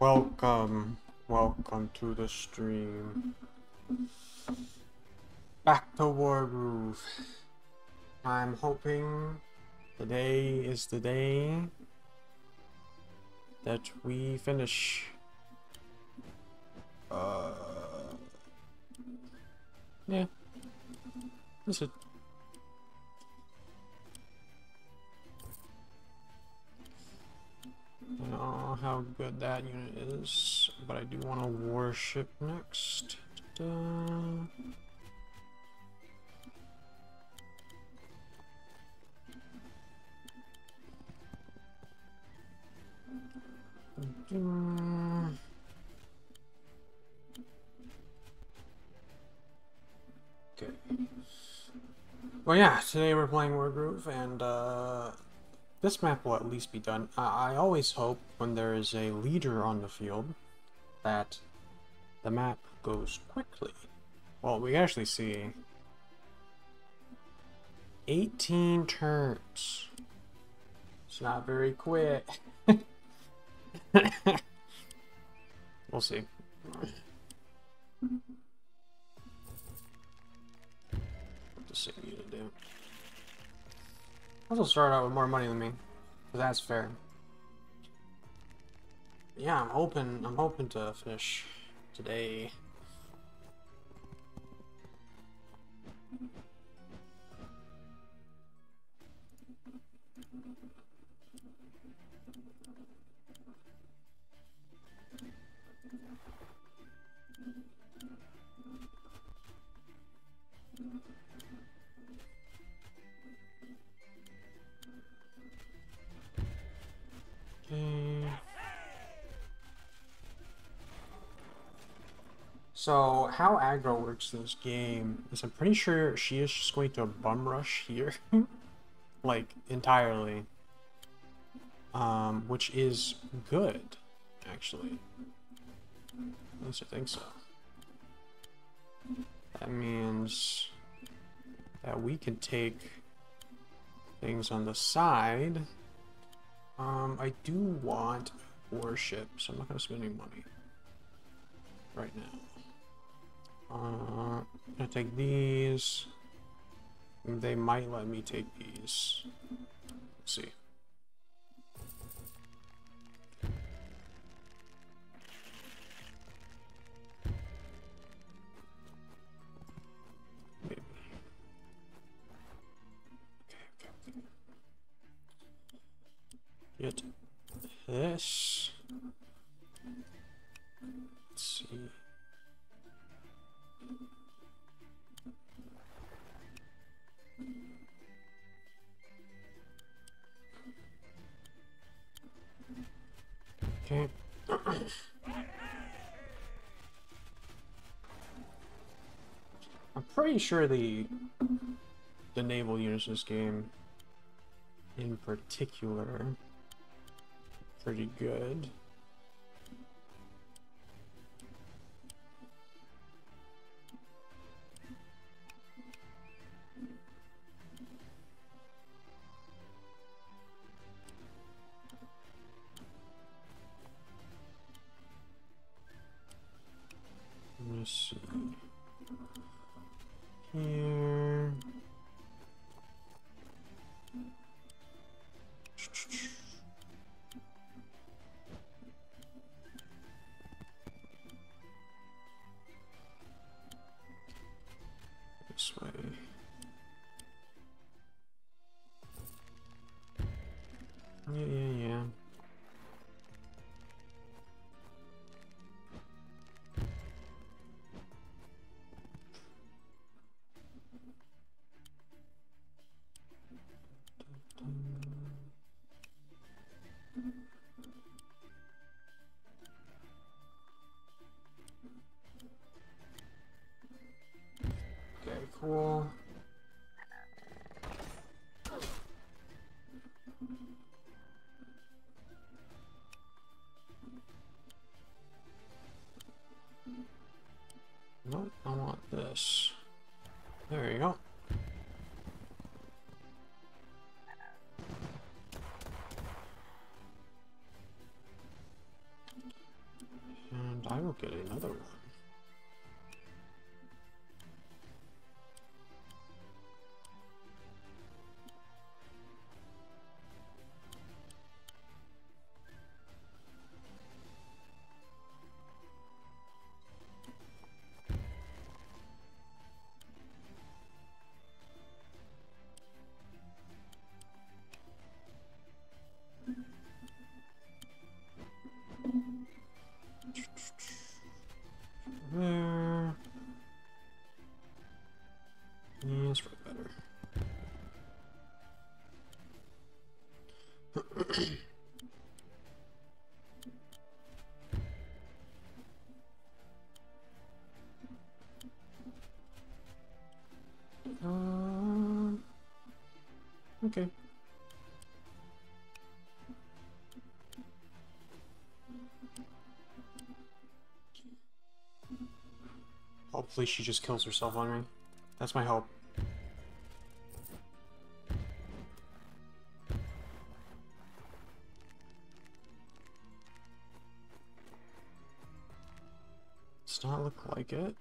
Welcome to the stream. Back to Wargroove. I'm hoping today is the day that we finish. Yeah. That's it. I don't know how good that unit is, but I do want a warship next. Ta-da. Okay. Well, yeah, today we're playing Wargroove, and this map will at least be done. I always hope when there is a leader on the field that the map goes quickly. Well, we actually see 18 turns. It's not very quick. We'll see. What the same unit do? Also start out with more money than me, because that's fair. Yeah, I'm hoping to finish today. Okay. So how aggro works in this game is I'm pretty sure she is just going to bum rush here, like entirely, which is good, actually. At least I think so. That means that we can take things on the side. I do want a warship, so I'm not going to spend any money right now. I'm gonna take these. They might let me take these. Let's see. Maybe. Okay. Get this. Let's see. Okay. I'm pretty sure the naval units in this game, in particular, pretty good. Let's see. Here. This way. Yeah. Okay, cool. Nope, I want this. There you go. I'll get another one. There. Yes, for better. Okay. Hopefully she just kills herself on me. That's my hope. Does not look like it.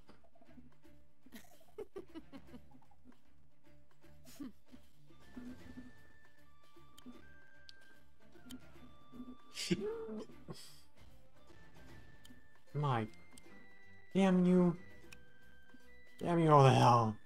My... Damn you. Damn you all the hell.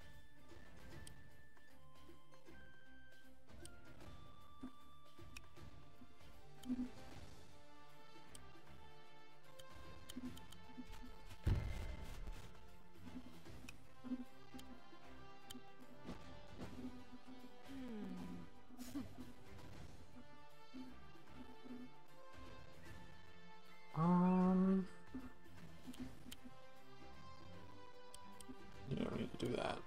You don't need to do that.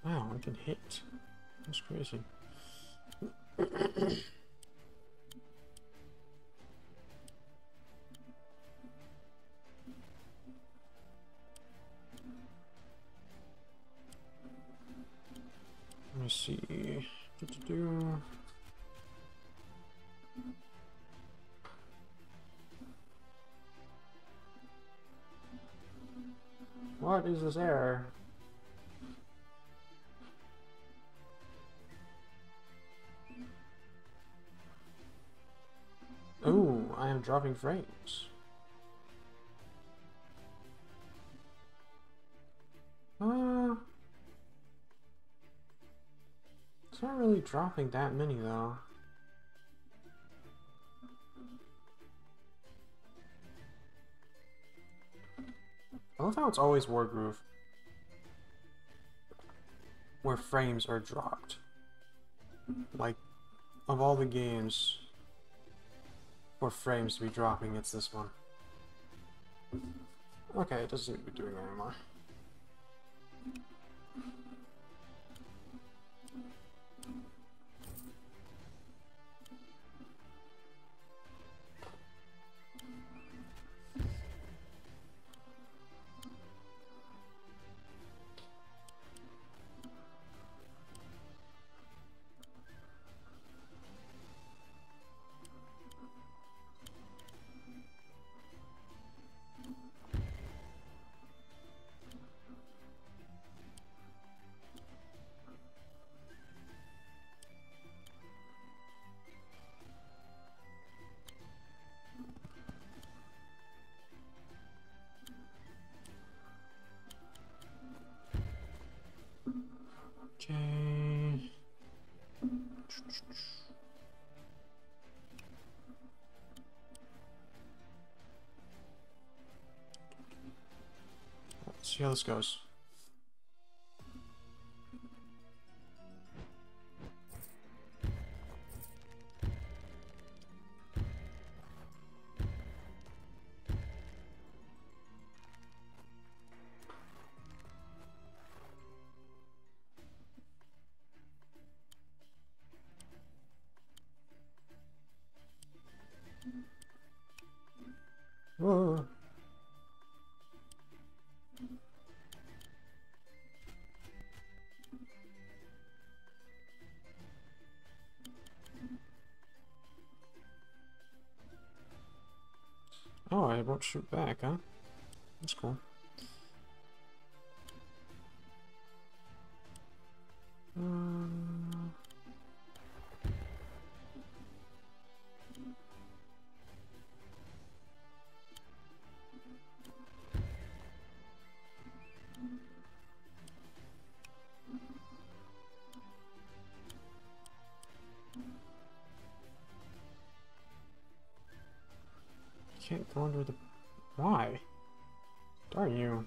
Wow, I can hit. That's crazy. Let me see. Do. What is this error? Oh, I am dropping frames. It's not really dropping that many though. I love how it's always Wargroove, where frames are dropped. Like, of all the games for frames to be dropping, it's this one. Okay, it doesn't seem to be doing it anymore. Okay. Let's see how this goes. it won't shoot back, huh? That's cool. Can't go under the... Why? Darn you.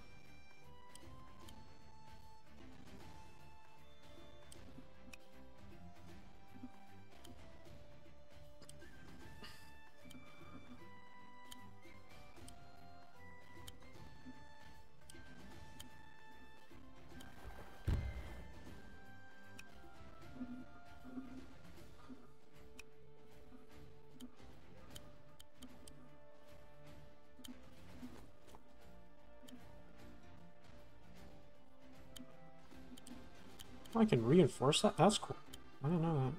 I can reinforce that? That's cool. I didn't know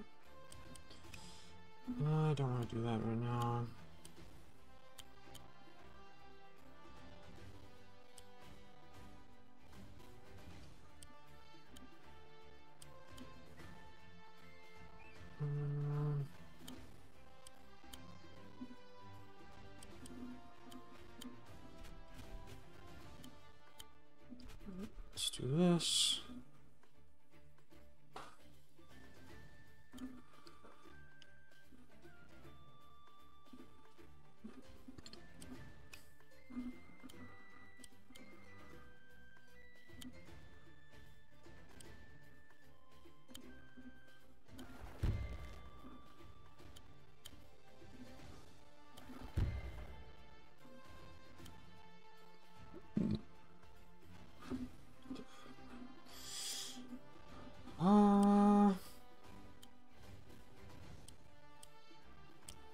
that. I don't want to do that right now. Let's do this.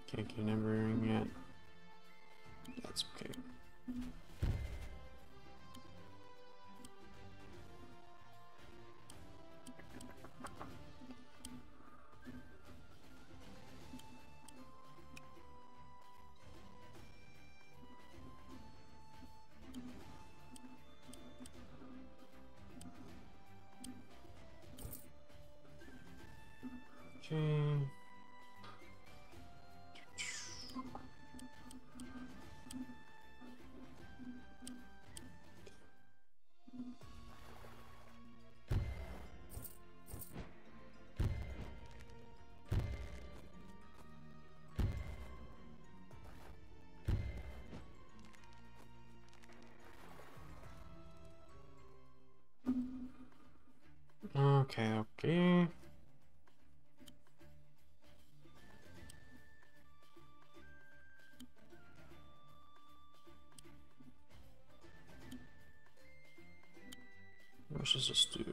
Can't get an ring yet. That's okay. Okay. Okay. What does this do?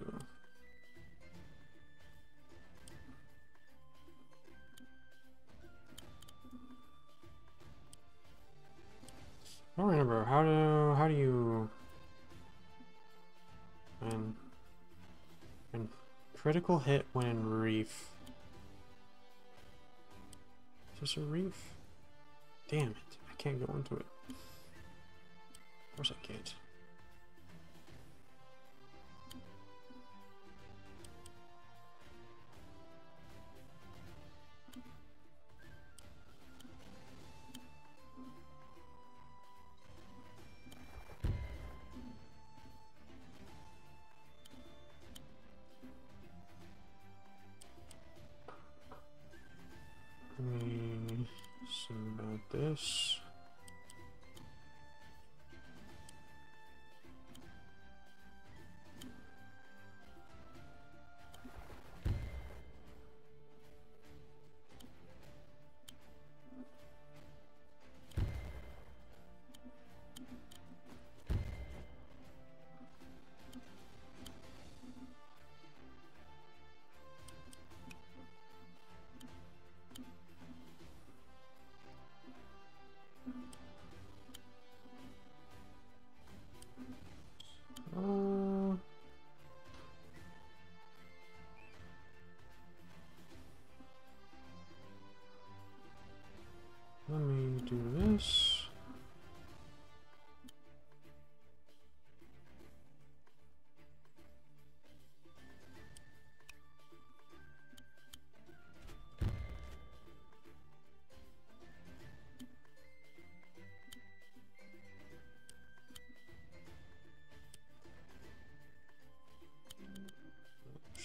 I don't remember how do you and critical hit when in reef. Is this a reef? Damn it, I can't go into it. Of course I can't. Let me see about this.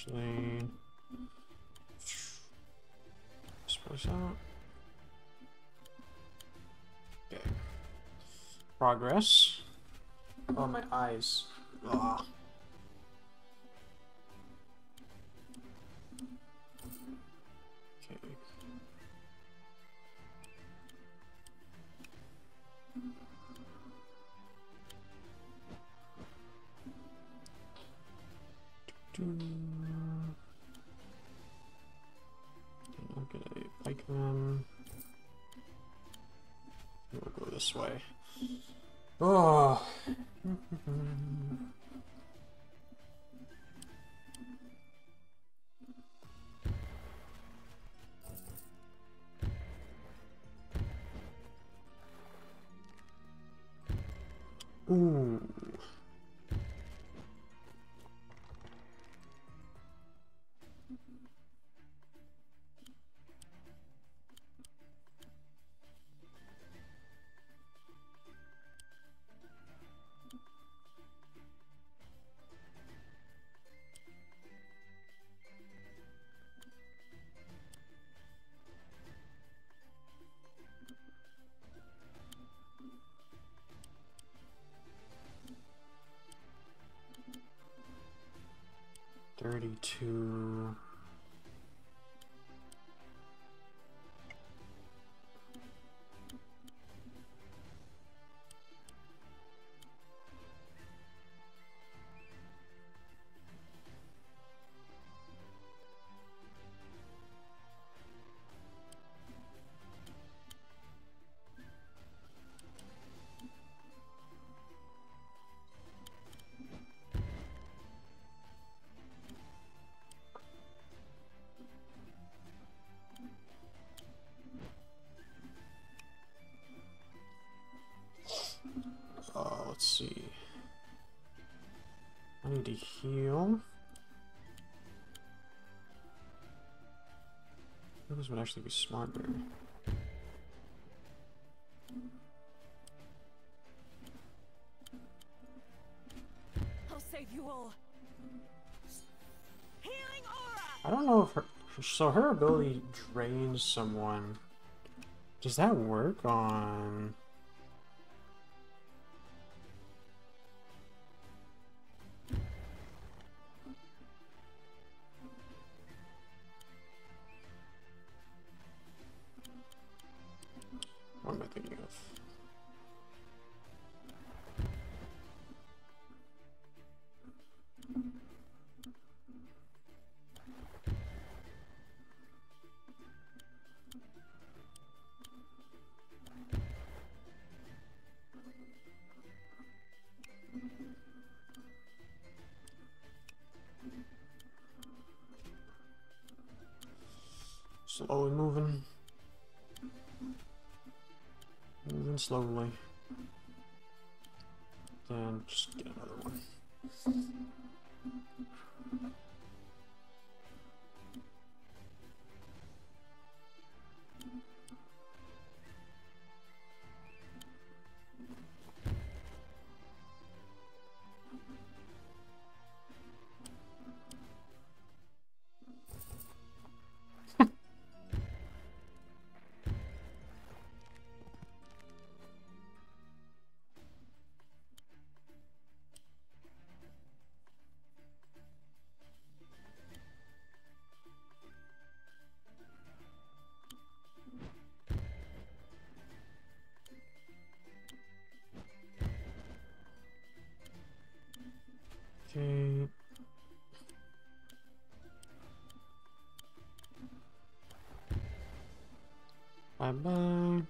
actually space out. Okay. Progress. Oh, my eyes. Ugh. Okay. Okay, pikeman. We'll go this way. Oh. Ooh. $32. Let's see. I need to heal. This would actually be smarter. I'll save you all. Healing aura. I don't know if her ability drains someone. Does that work on? What am I thinking of? Slowly moving. Moving slowly. Then just get another one. Okay. Bye bye.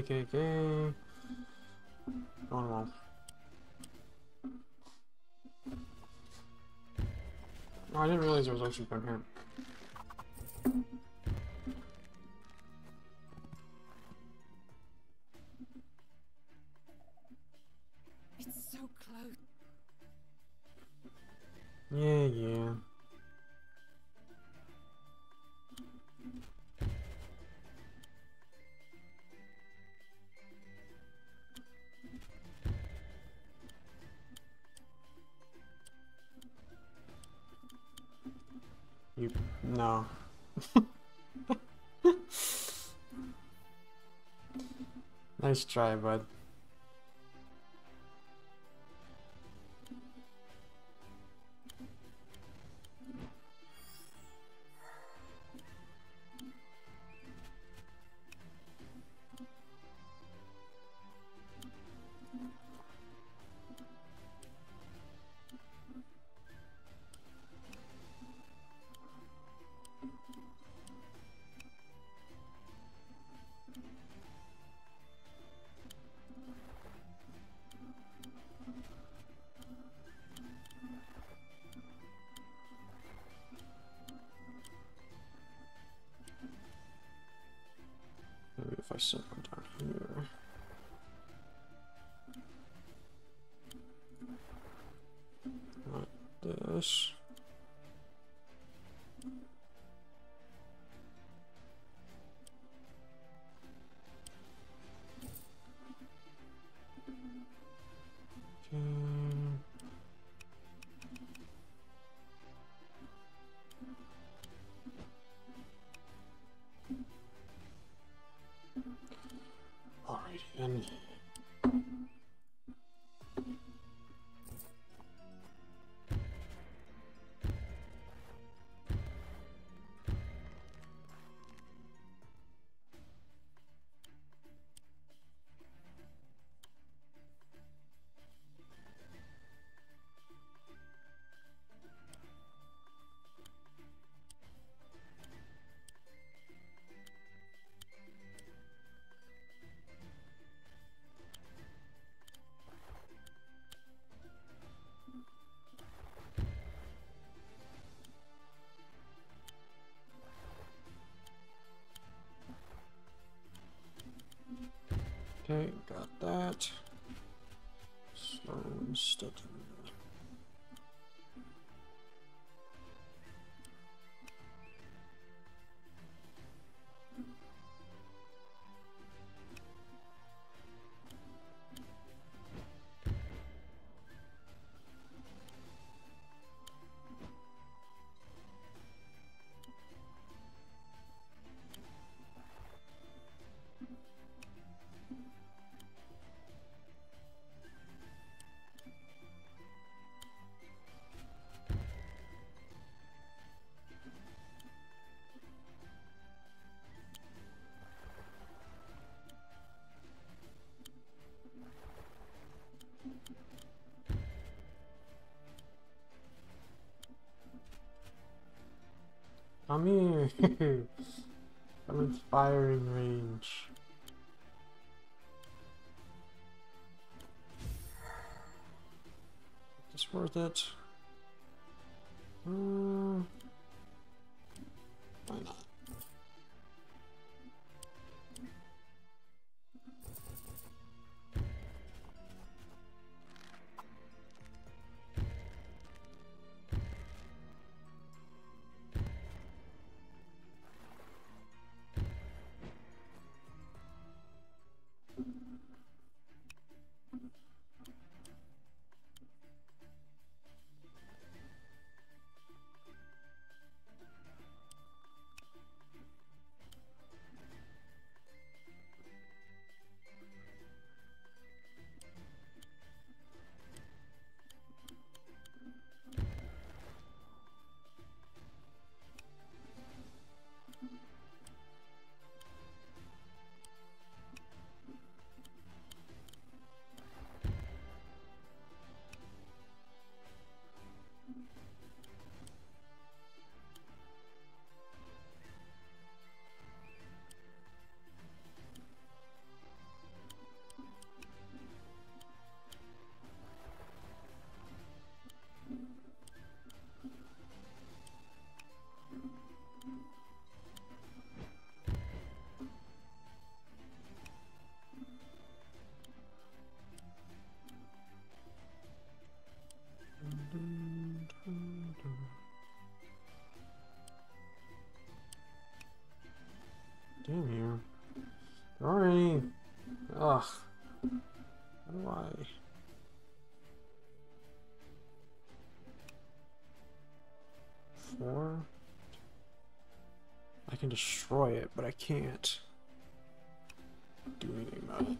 KKK. Going well. Oh, I didn't realize there was actually down here. It's so close. Yeah. You no. Nice try, bud. Maybe if I sit one down here. Like this. Okay. Alrighty then. Okay, got that. Slow and steady. Come here. I'm in firing range. It's worth it. Why not? Damn you. There aren't any. Ugh. How do I? Four? I can destroy it, but I can't do anything about it.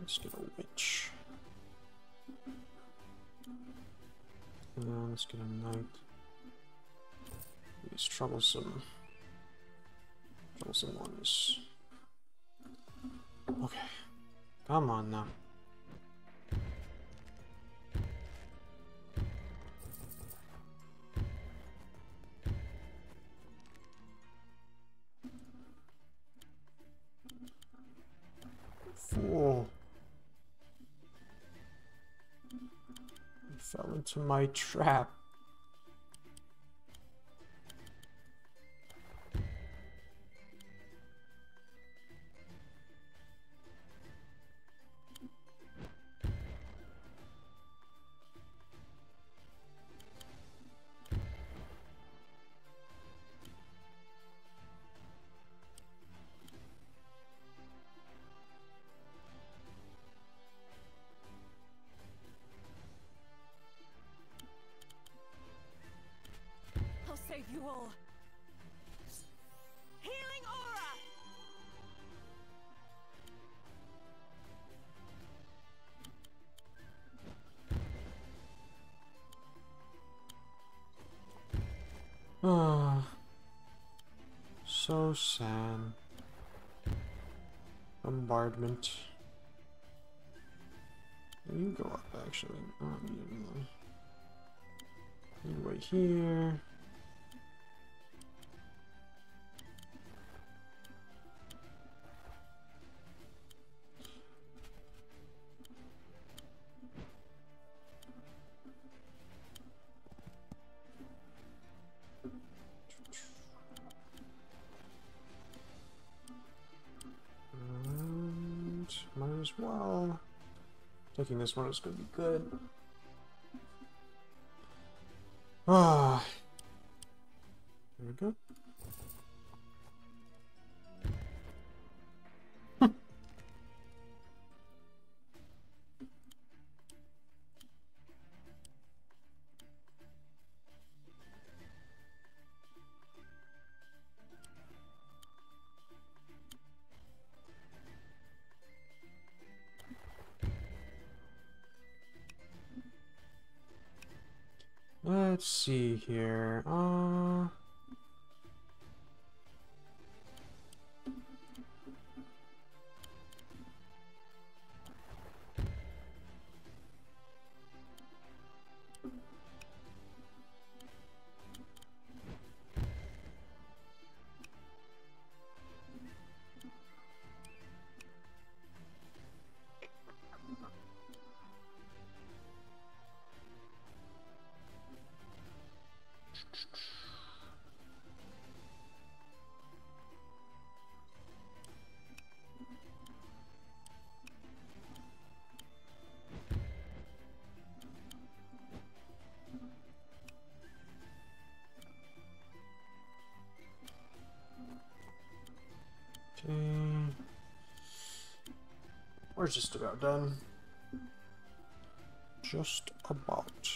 Let's get a witch. And let's get a knight. These troublesome ones. Okay. Come on now. Fool. You fell into my trap. I'll save you all. Healing aura! Ah, so sad. Bombardment. You go up, actually. Not really. You wait here. Might as well. Taking this one is going to be good. Ah, there we go. Let's see here. Okay. We're just about done. Just about.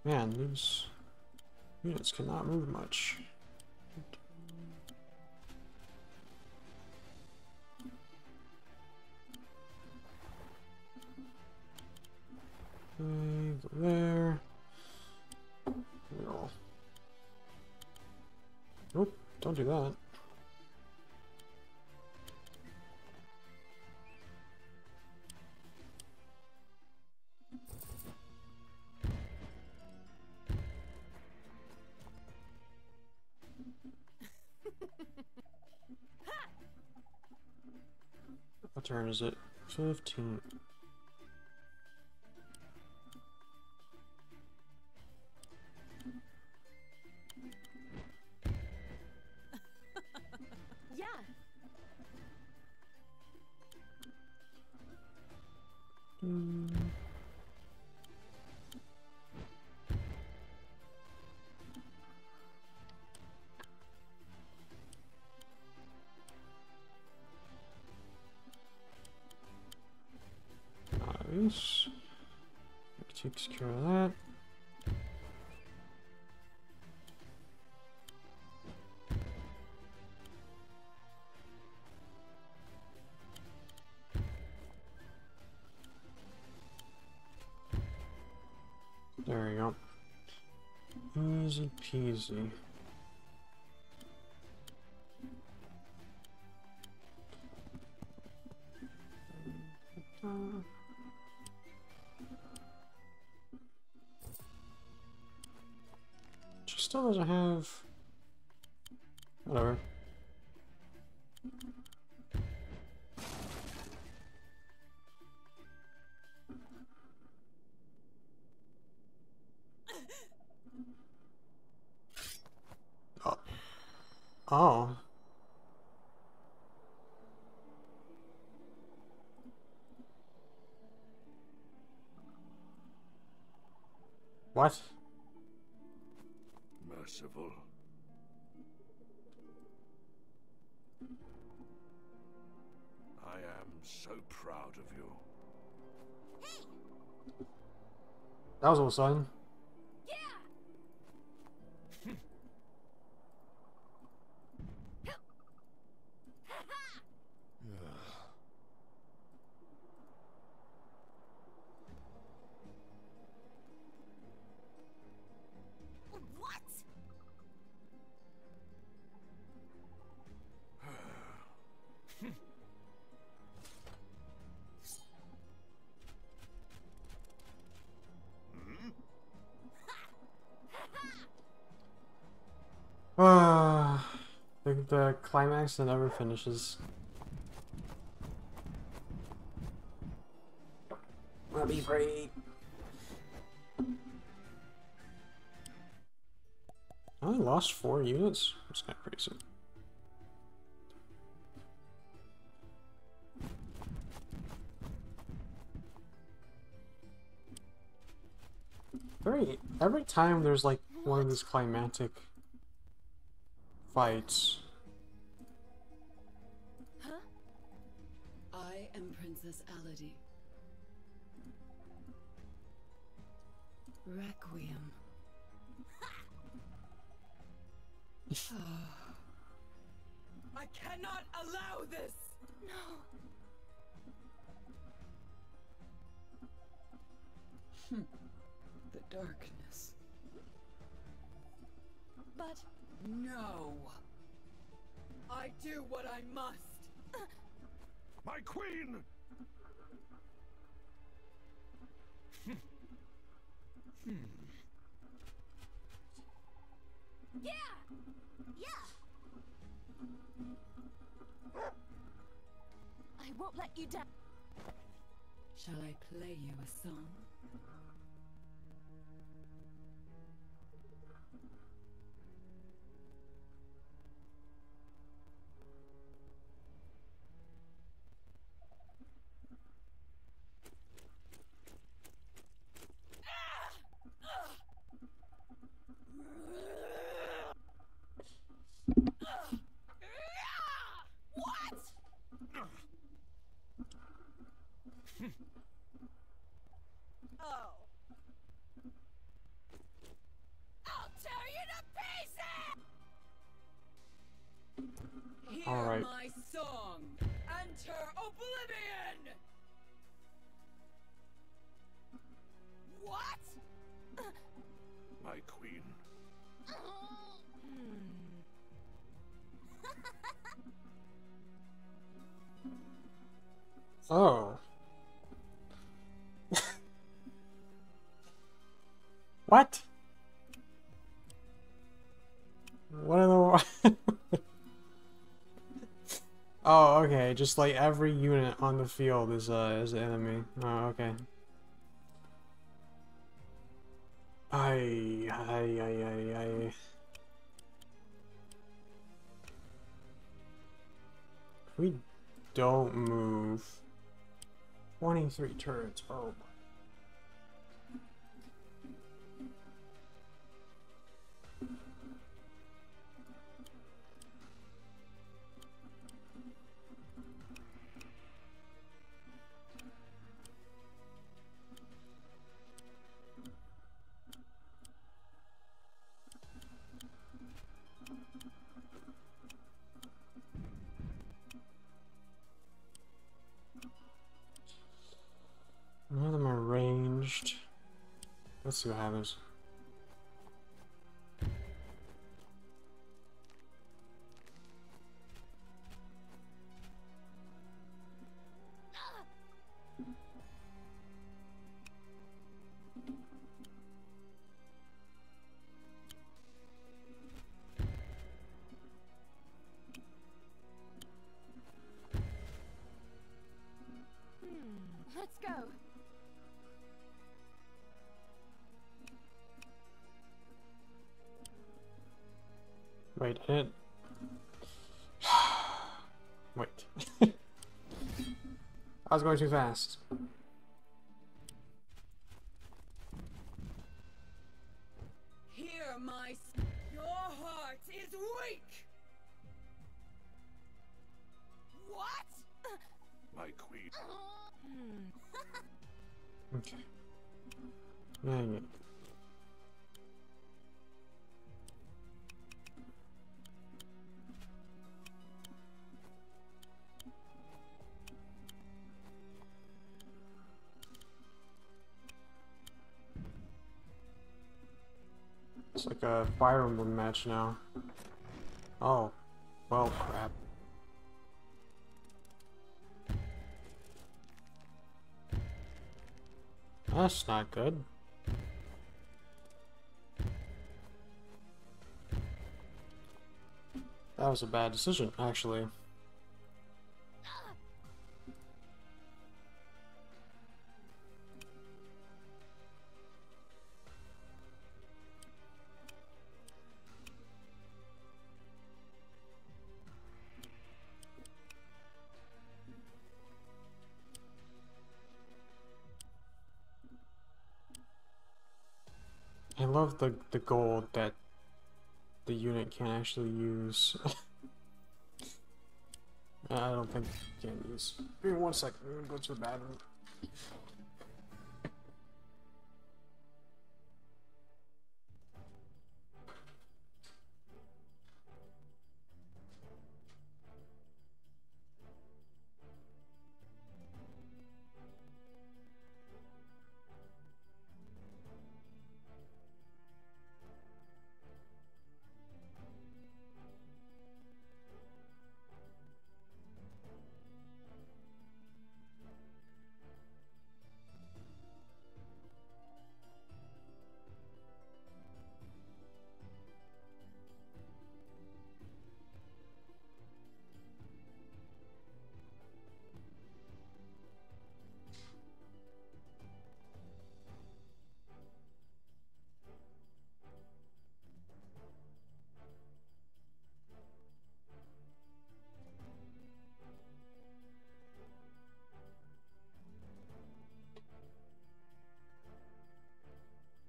Man, these units cannot move much. Okay, go there. Roll. Nope, don't do that. What turn is it? 15. Yeah. Nice. Takes care of that. There you go. Easy peasy. She still doesn't have... Whatever. Oh. Oh. What? Merciful. I am so proud of you. That was all sudden. What? The climax that never finishes. That'd be great. I only lost 4 units? That's kind of crazy. Every time there's like one of these climactic fights. Huh? I am Princess Aladi. Requiem. I cannot allow this! No. The darkness. But No! I do what I must! My queen! yeah! Yeah! I won't let you down. Shall I play you a song? What? queen. Oh. What? What in the... Oh, okay. Just like every unit on the field is an enemy. Oh, okay. Ay. If we don't move 23 turrets. Oh. None of them are ranged. Let's see what happens. Let's go. Wait, hit. Wait. I was going too fast. Hear your heart is weak. What? My queen. Okay. Dang it. It's like a Fire Emblem match now. Oh. Well, crap. That's not good. That was a bad decision, actually. I love the gold that the unit can actually use. I don't think you can use. Give me 1 second, I'm gonna go to the bathroom.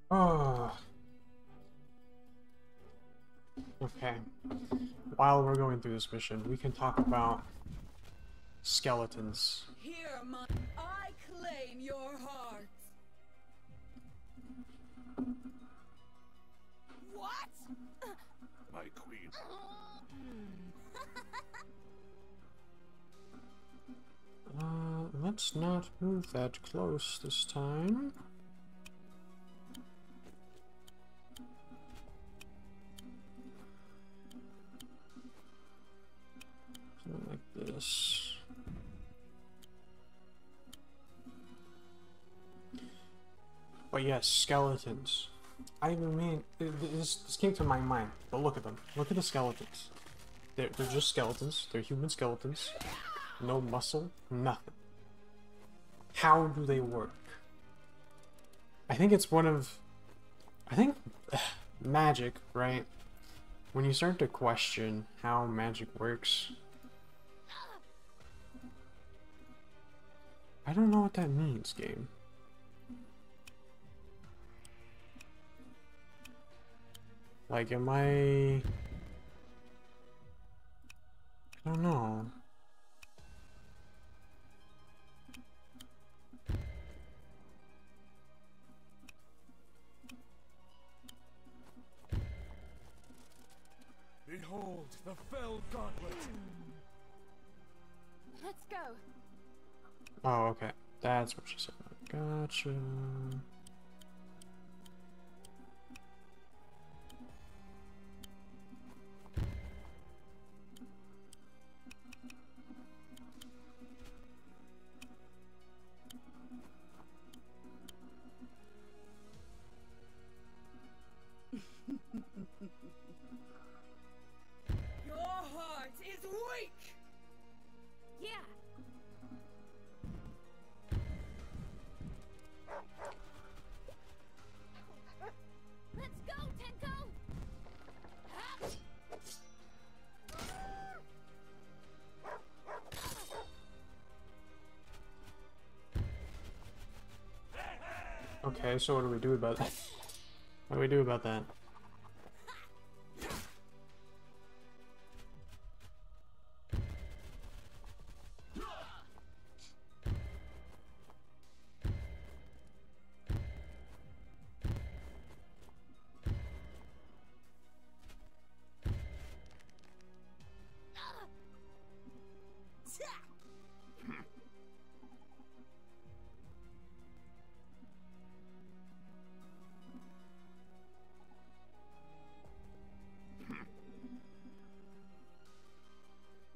Oh. Okay. While we're going through this mission, we can talk about skeletons. Hear I claim your heart. What? My queen. Let's not move that close this time. this? But yes, skeletons. I mean, this came to my mind, but look at them. Look at the skeletons. They're just skeletons. They're human skeletons. No muscle, nothing. How do they work? I think it's one of... I think magic, right? When you start to question how magic works... I don't know what that means, game. Like, am I don't know. Behold the fell gauntlet. Let's go. Oh, okay. That's what she said. Gotcha. Your heart is weak! Yeah. Let's go, Tenko! Okay, so what do we do about that? What do we do about that?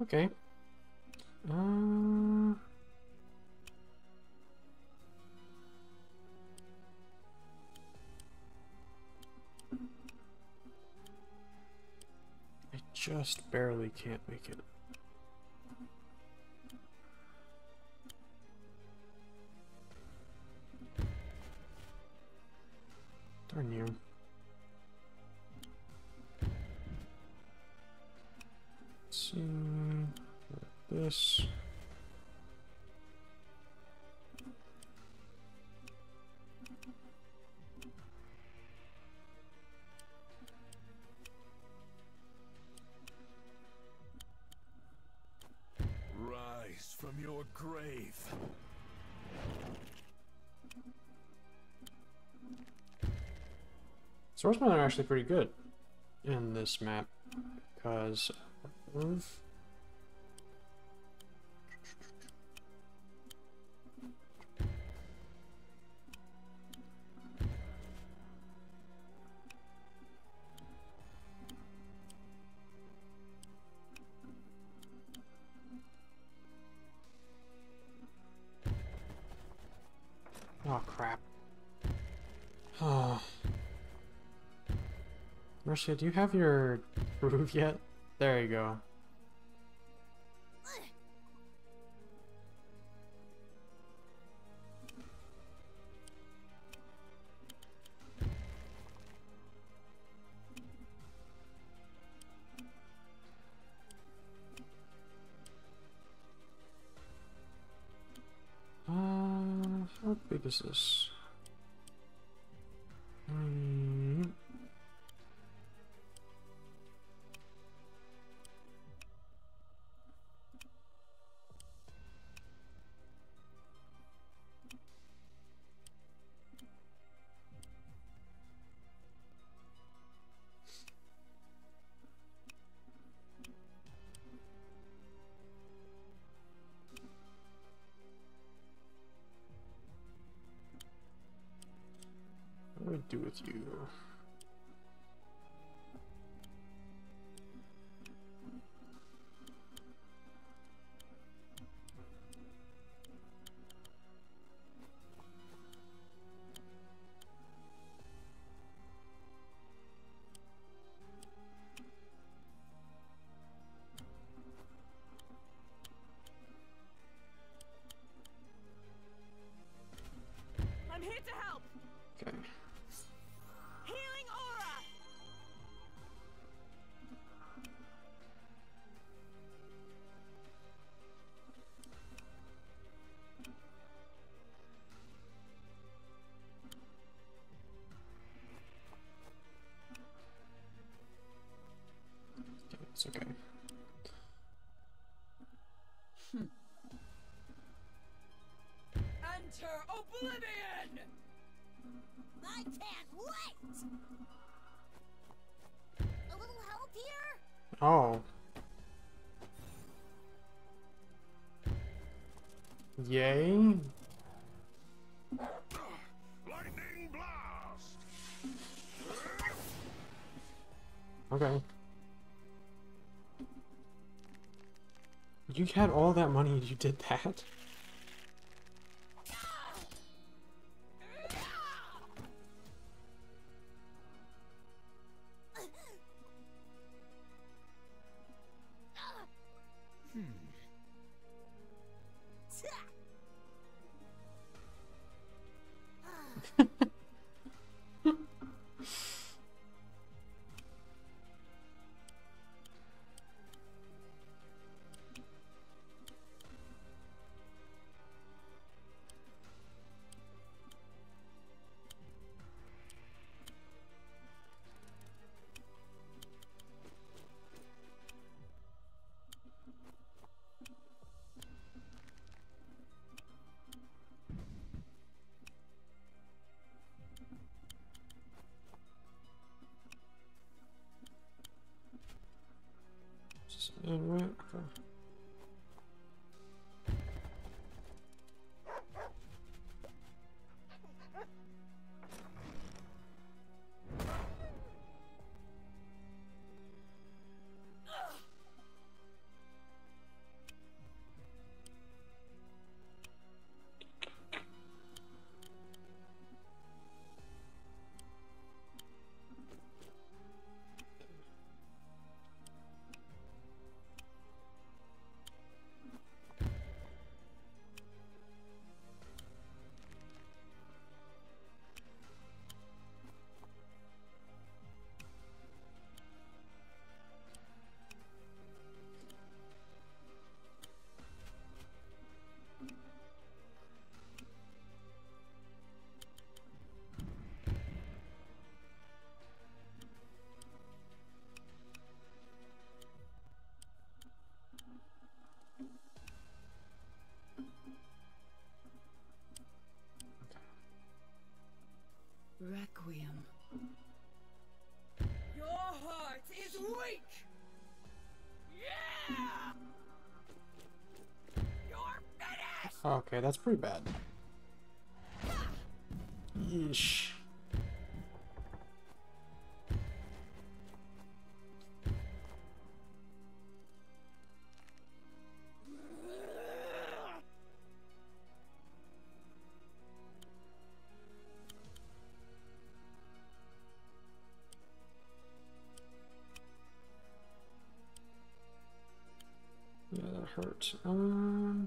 Okay. I just barely can't make it. Darn you. Let's see. This. Rise from your grave. Swordsmen are actually pretty good in this map, because oh crap. Oh. Marcia, do you have your groove yet? There you go. How big is this? What do I do with you? it to help. Okay. Healing aura. Okay, it's okay. Enter oblivion. I can't wait! A little help here? Oh. Yay. Lightning blast! Okay. You had all that money and you did that? Right. Okay. Requiem. Your heart is weak! Yeah! You're finished! Okay, that's pretty bad. Yeesh. Yeah, that hurt. Hmm.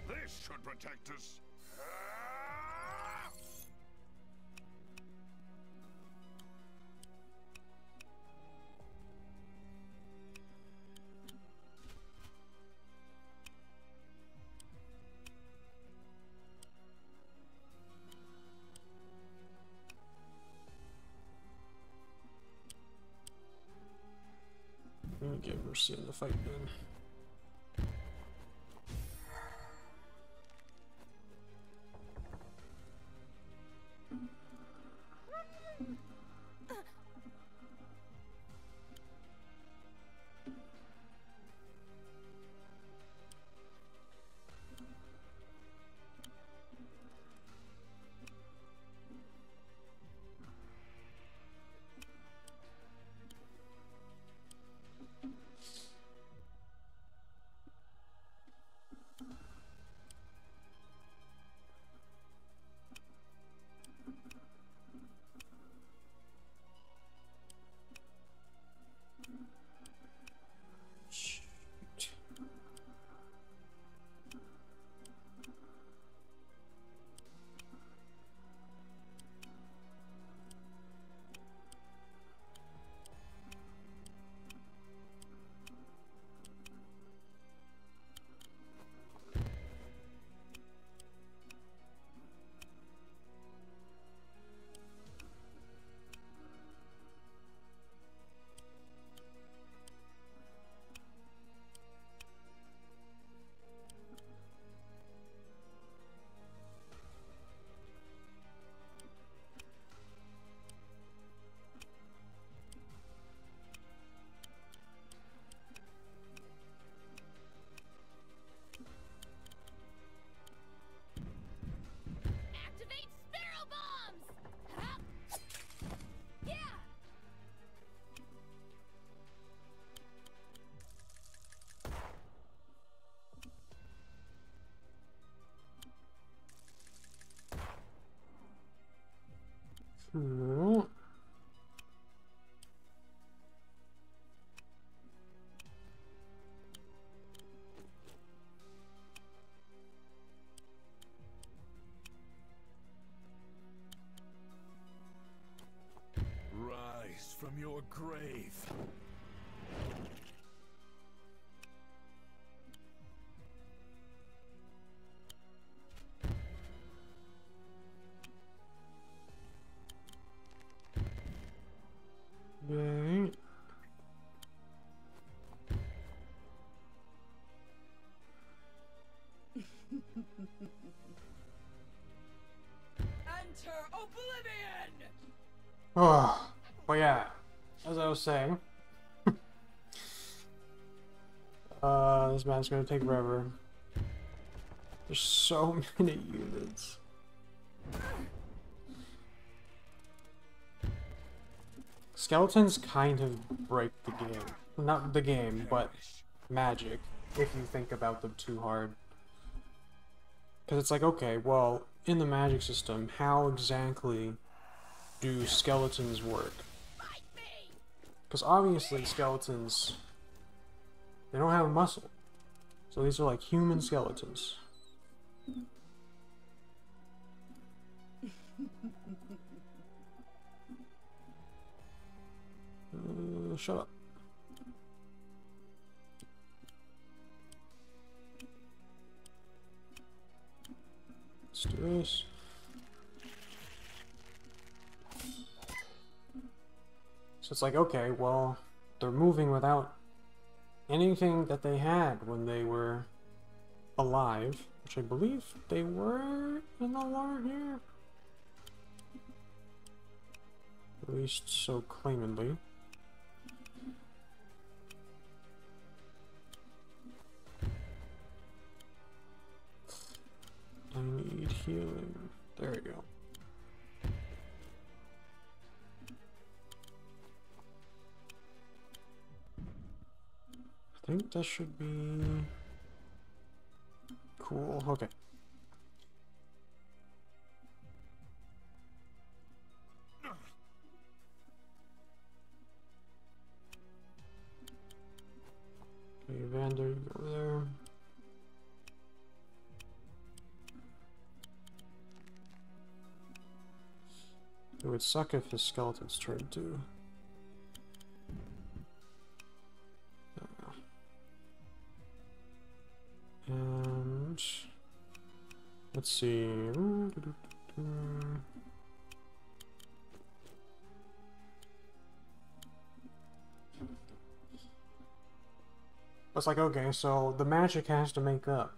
This should protect us. Ah! Let me get Mercy in the fight then. from your grave. Right. Enter oblivion! Oh, well, yeah. As I was saying, this map's gonna take forever. There's so many units. Skeletons kind of break the game. Not the game, but magic, if you think about them too hard. Because it's like, okay, well, in the magic system, how exactly do skeletons work? Because obviously skeletons, they don't have muscle. So these are like human skeletons. Shut up. Let's do this. So it's like, okay, well, they're moving without anything that they had when they were alive, which I believe they were in the lore here. At least so claimedly. I need healing. There we go. I think that should be cool. Okay. Okay, Vander, you go there. It would suck if his skeleton's turned to. And let's see. It's like, okay, so the magic has to make up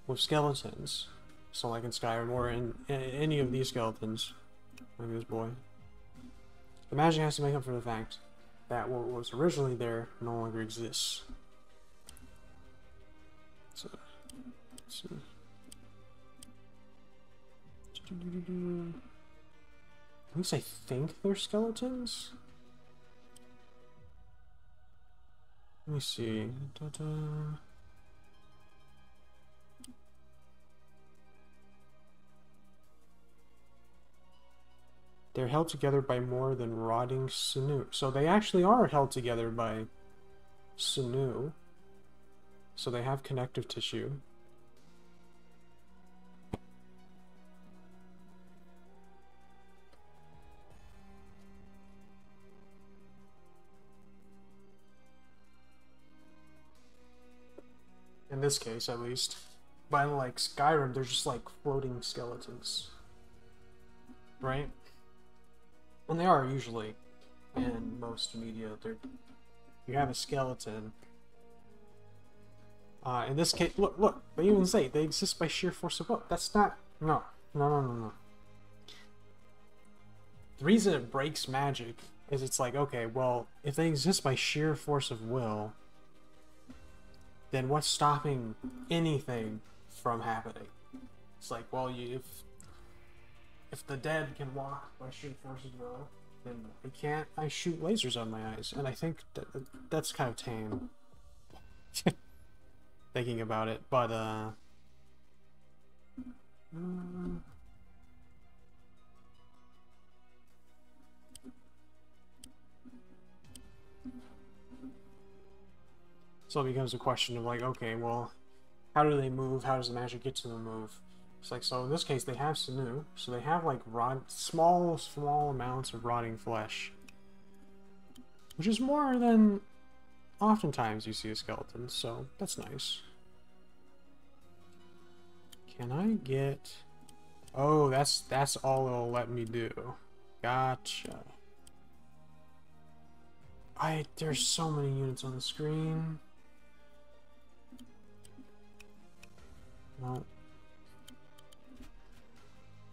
with skeletons. So like in Skyrim or in any of these skeletons. Like this boy. The magic has to make up for the fact that what was originally there no longer exists. So, let's see. At least I think they're skeletons. Let me see. They're held together by more than rotting sinew. So they actually are held together by sinew. So they have connective tissue. In this case, at least. But in like Skyrim, they're just like floating skeletons. Right? And they are usually in most media. You have a skeleton. In this case, look, they even say they exist by sheer force of will. That's not, no. The reason it breaks magic is it's like, okay, well, if they exist by sheer force of will, then what's stopping anything from happening? It's like, well, if the dead can walk by sheer force of will, then they can't. I shoot lasers out of my eyes, and I think that's kind of tame. Thinking about it, but so it becomes a question of like, okay, well, how do they move? How does the magic get to them move? It's like, so in this case, they have sinew, so they have like small amounts of rotting flesh. which is more than oftentimes you see a skeleton, so that's nice. Can I get... Oh, that's all it'll let me do. Gotcha. There's so many units on the screen. No.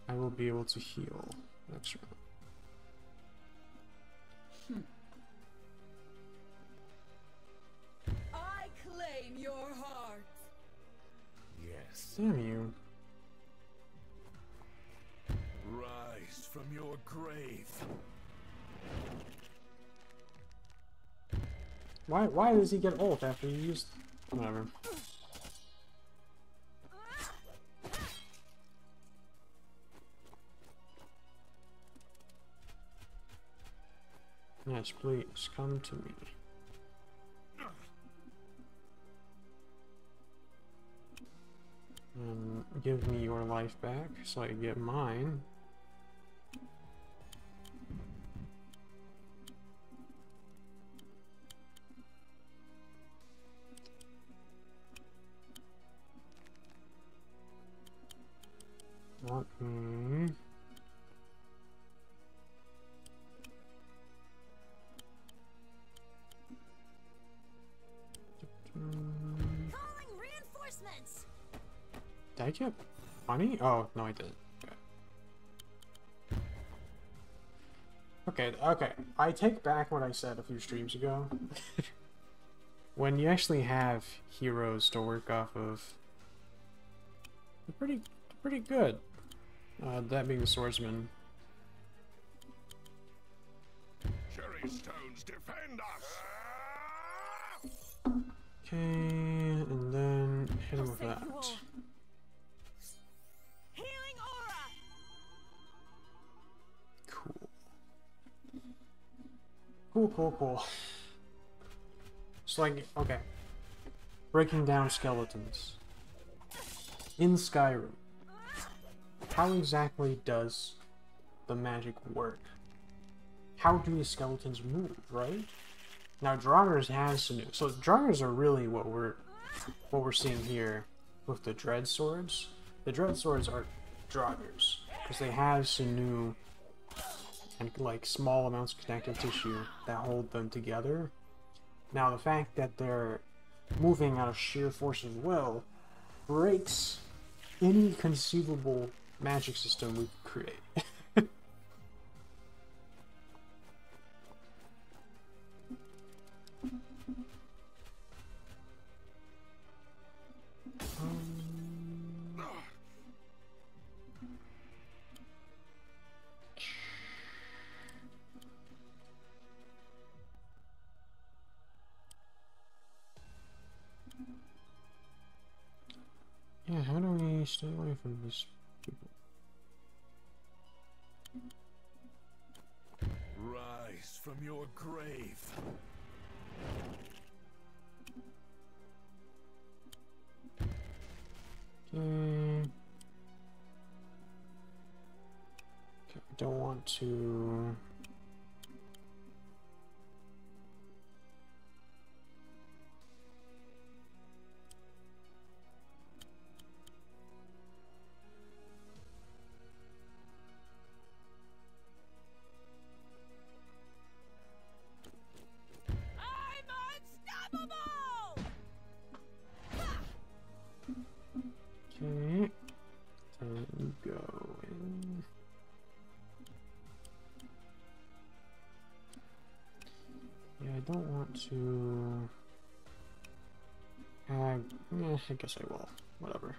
I will be able to heal next round. I claim your heart. Yes. Damn you. Rise from your grave. Why does he get ult after you used... Whatever. Yes, please, come to me. And give me your life back so I get mine. Let me... Calling reinforcements. Did I get money? Oh, no I didn't. Okay, I take back what I said a few streams ago. When you actually have heroes to work off of, they're pretty good. That being the swordsman. Cherry stones defend us. Okay, and then hit him with that. Healing aura. Cool. It's like, okay. Breaking down skeletons. In Skyrim. How exactly does the magic work? How do the skeletons move, right? Now Draugrs have Sinew. So Draugrs are really what we're seeing here with the Dread Swords. The Dread Swords are Draugrs, because they have Sinew and like small amounts of connective tissue that hold them together. Now the fact that they're moving out of sheer force of will breaks any conceivable magic system we could create. Yeah, how do we stay away from these people? Rise from your grave. Okay. Okay, I don't want to... Okay, there you go. Yeah, I don't want to... I guess I will. Whatever.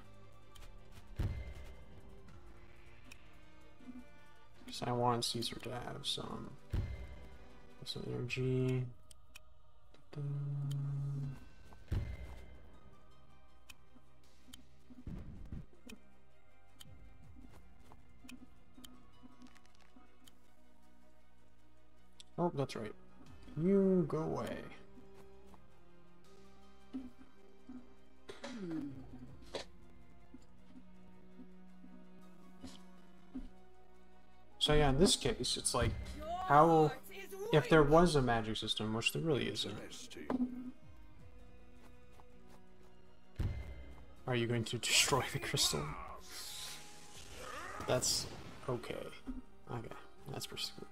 Because I want Caesar to have some energy. Oh, that's right. You go away. So yeah, in this case, it's like, how if there was a magic system, which there really isn't. Interesting. Are you going to destroy the crystal? That's okay. Okay, let's proceed with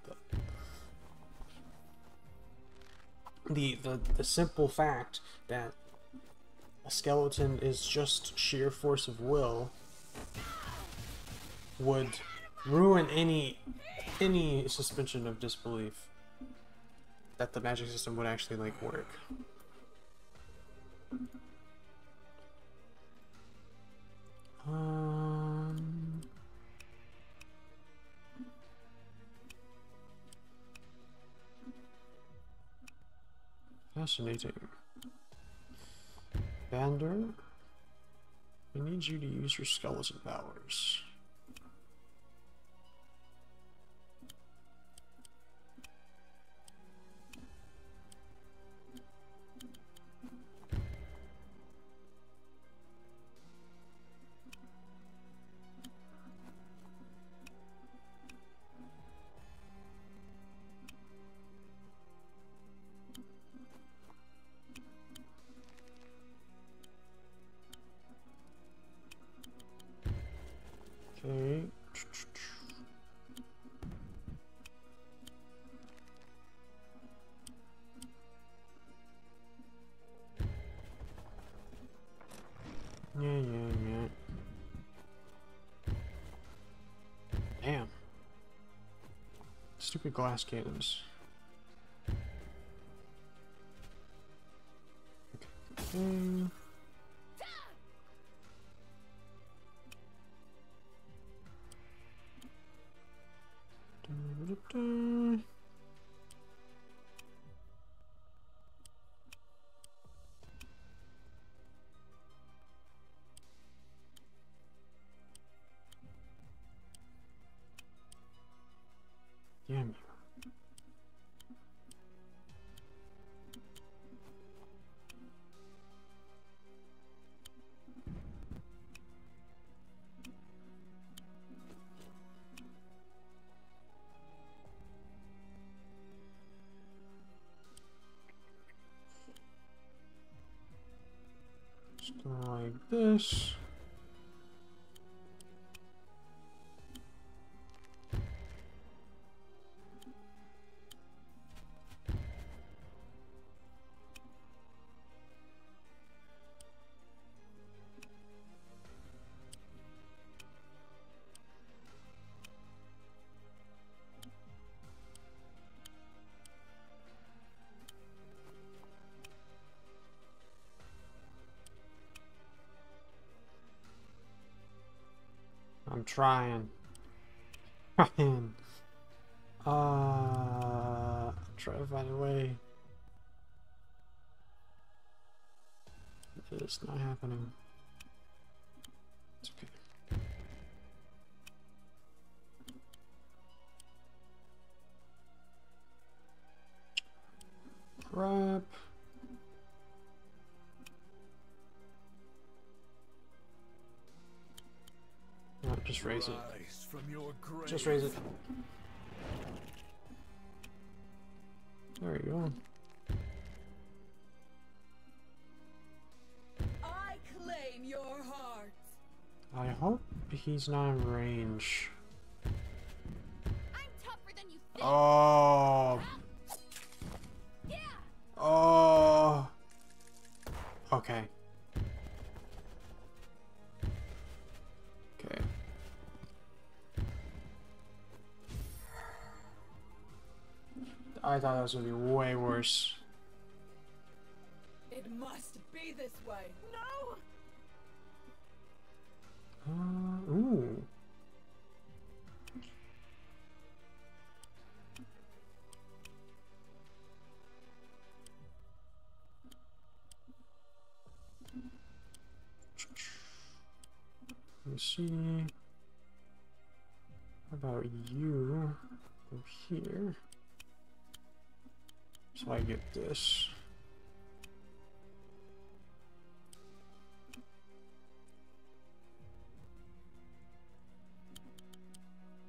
that. The simple fact that a skeleton is just sheer force of will would ruin any suspension of disbelief that the magic system would actually like work. Fascinating. Bander, I need you to use your skeleton powers. Okay. Yeah. Damn. Stupid glass cannons. Okay. Damn you. Just like this. I'm trying. Trying. Try to find a way. It's not happening. It's okay. Crap. No, just raise it. Rise from your grave. Just raise it. There you go. I claim your heart. I hope he's not in range. I'm tougher than you think. Oh. Yeah. Oh. Okay. Okay. I thought that was gonna be way worse. It must be this way. No! Ooh. Let me see. How about you go here? So I get this.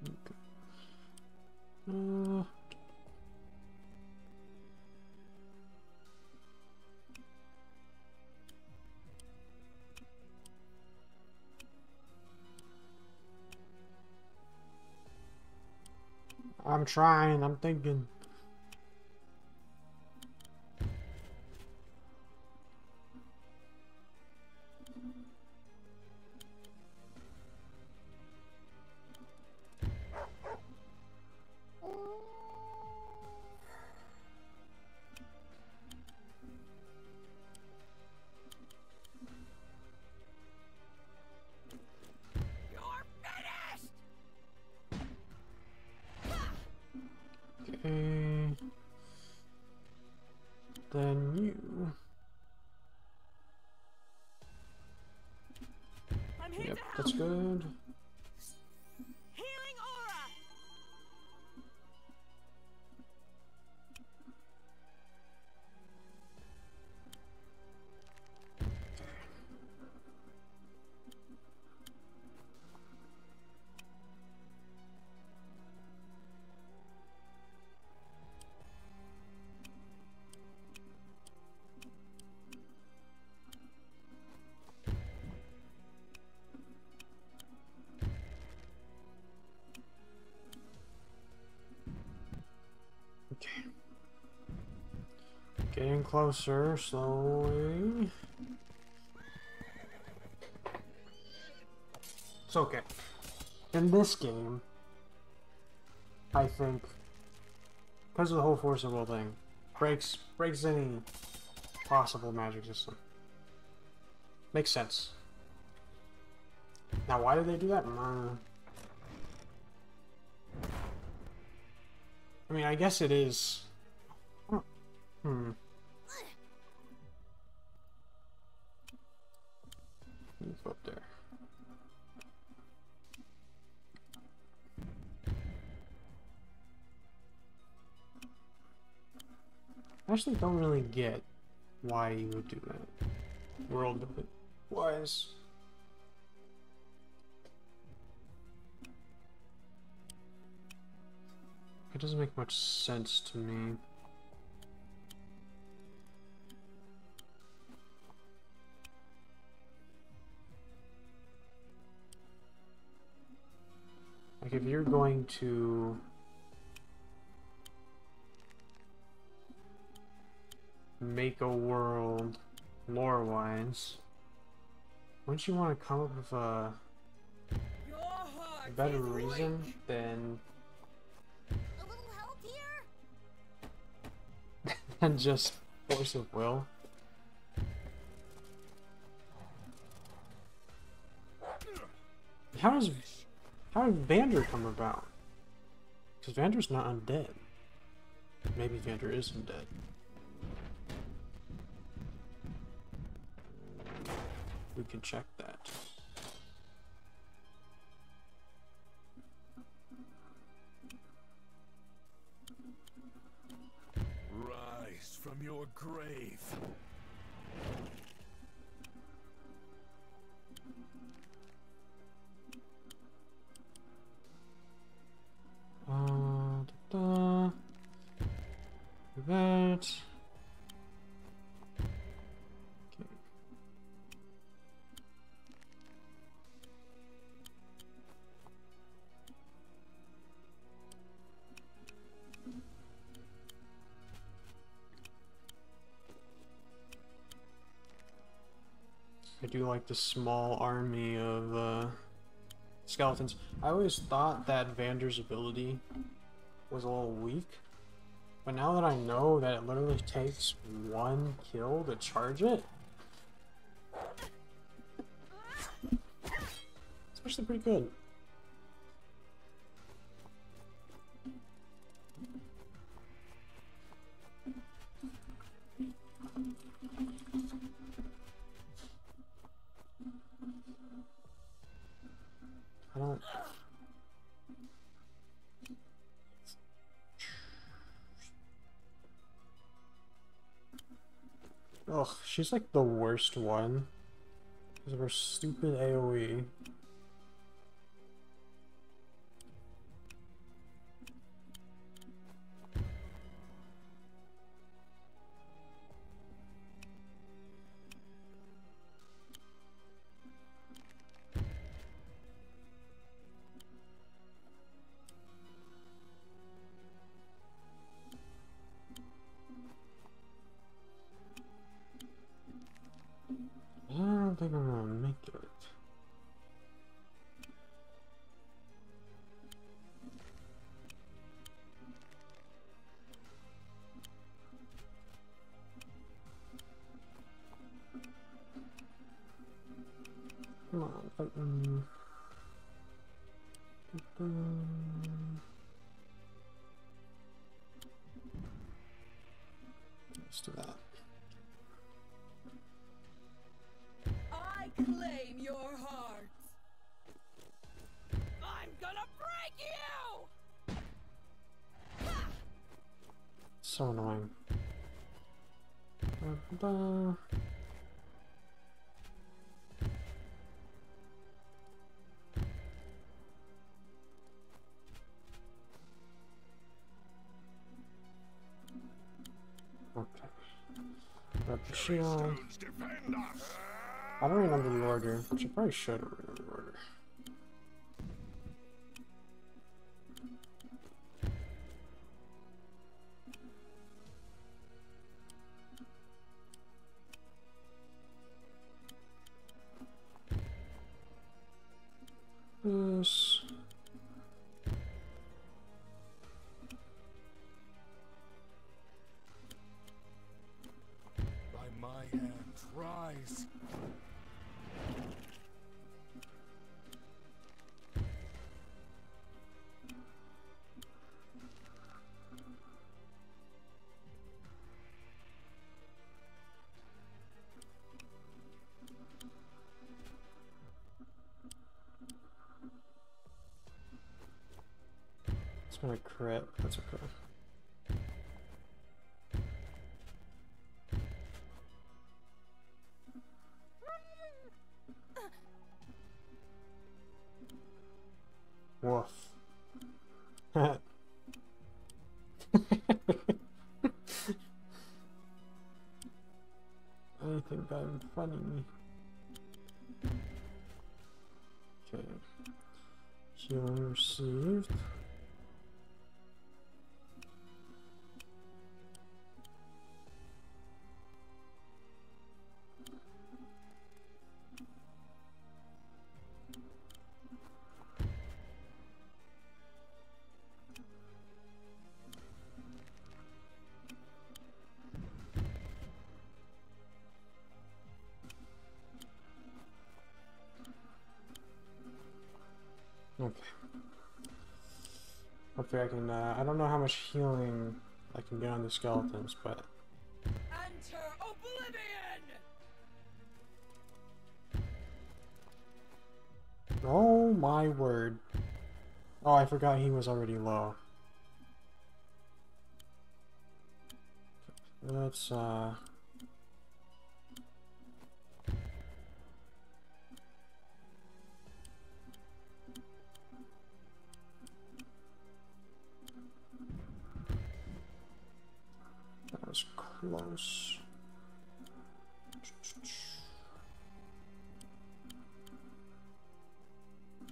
Okay. I'm trying, I'm thinking. You're finished! Okay. Then you. I'm here Yep, to help. that's good. Healing aura. Okay. Getting closer, slowly. It's okay. In this game, I think, because of the whole force of will thing, breaks any possible magic system. Makes sense. Now, why did they do that? I mean, I guess it is. Hmm. Let's go up there. I actually don't really get why you would do that. World wise. It doesn't make much sense to me. Like, if you're going to make a world lore-wise, wouldn't you want to come up with a Your heart better is reason weak. than A little help here? than just force of will? How did Vander come about? Because Vander's not undead. Maybe Vander is undead. We can check that. Rise from your grave. Da. Do that. Okay. I do like the small army of skeletons. I always thought that Vander's ability was a little weak, but now that I know that it literally takes one kill to charge it, it's actually pretty good. I don't... Ugh, she's like the worst one. Because of her stupid AoE. don't think I'm gonna make it. Come on, let's do that. I claim your heart. I'm gonna break you! So annoying. Da-da. Okay. Grab the shield. Stones defend us. I don't remember the order, which I probably should remember the order. This. By my hand, rise. It's gonna crit, that's okay. Woof. I think I'm funny. Okay. Healing received. Okay. Hopefully I can, I don't know how much healing I can get on the skeletons, but... Enter oblivion! Oh my word. Oh, I forgot he was already low. Let's, that was close.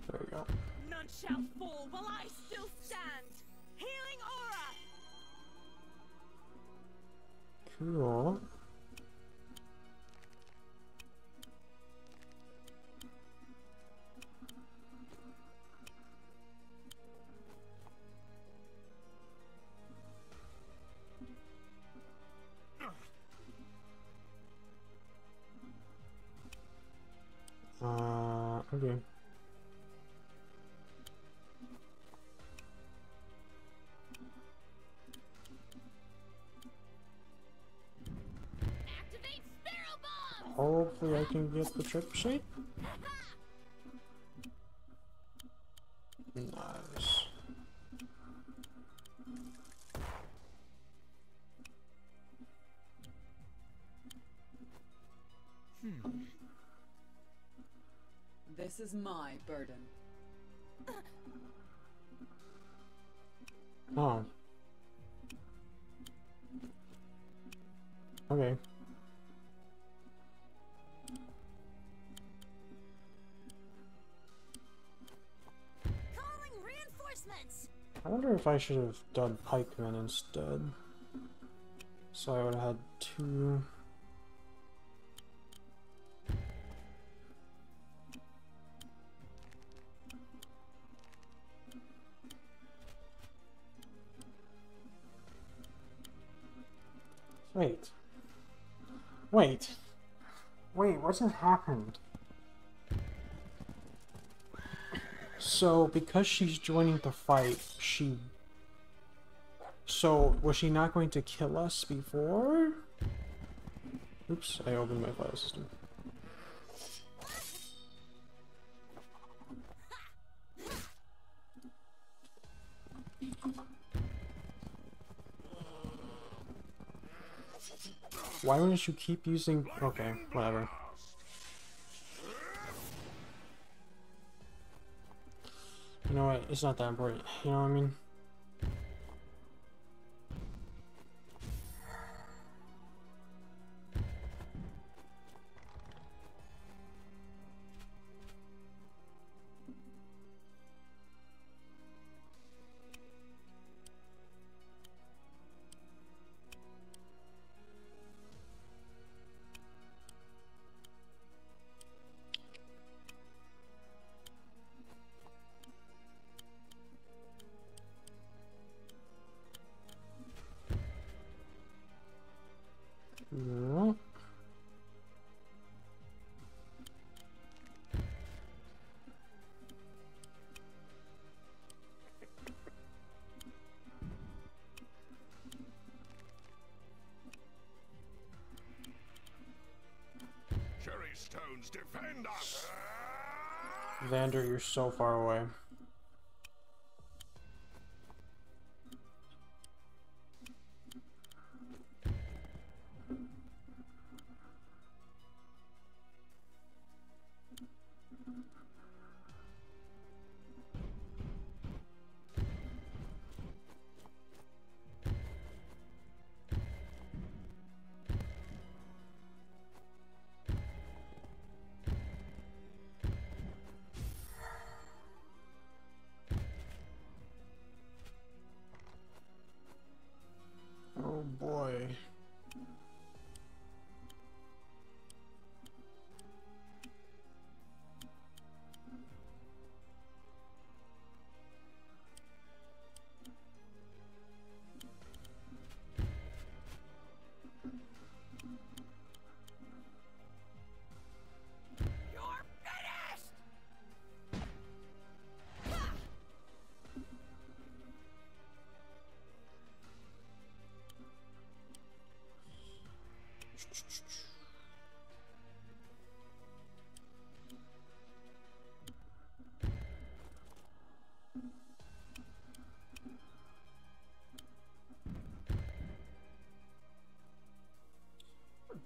There we go. None shall fall while I still stand. Healing aura! Cool. Okay. Activate Sparrow Bomb! Hopefully I can get the trip shape. Nice. This is my burden. Oh. Okay. Calling reinforcements! I wonder if I should have done pikemen instead. So I would have had two. Wait. Wait. Wait, what just happened? So, because she's joining the fight, So, was she not going to kill us before? Oops, I opened my file system. Why wouldn't you keep using... Okay, whatever. You know what? It's not that important. You know what I mean? No. Cherry stones defend us. Vander, you're so far away. Oh boy. You're finished!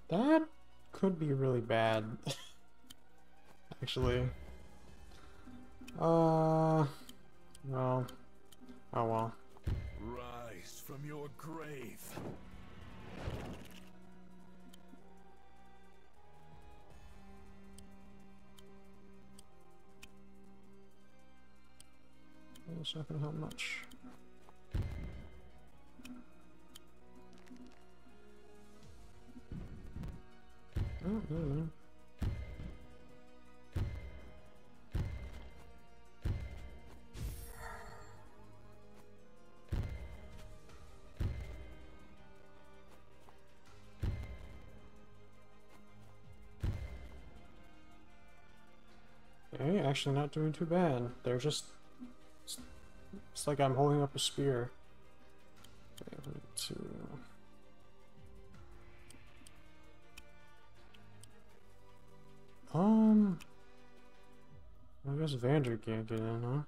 That could be really bad. Actually. Well. Oh well. Rise from your grave. It's not gonna help much. Oh, no. Okay, actually not doing too bad. They're just... It's like I'm holding up a spear. Okay, I need to... I guess Vander can't get in, huh?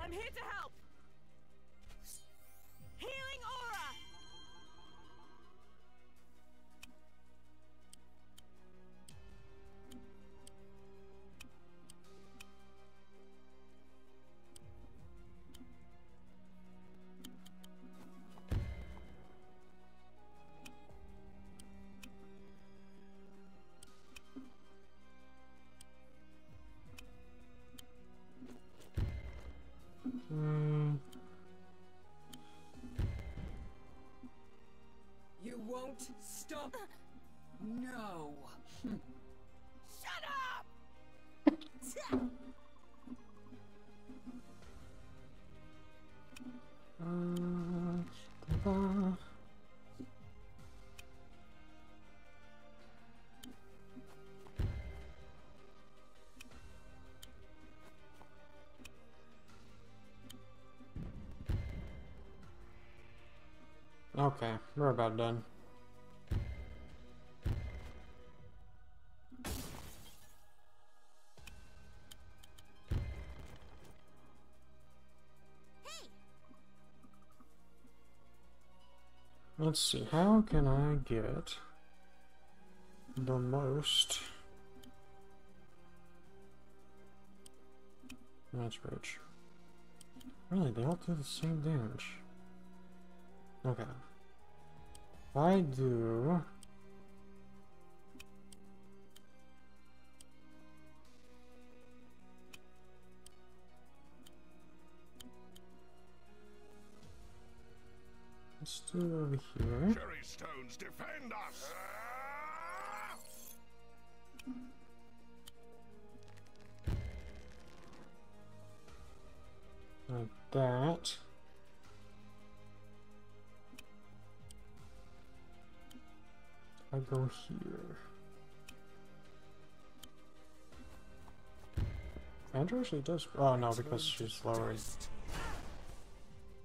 I'm here to help! Healing aura! You won't stop? No. Shut up! Okay, we're about done. Let's see, how can I get the most? That's rich. Really, they all do the same damage. Okay. If I do... Let's do it over here. Cherry stones defend us! Like that. I go here. Andrew actually does. Oh no, because she's lowered.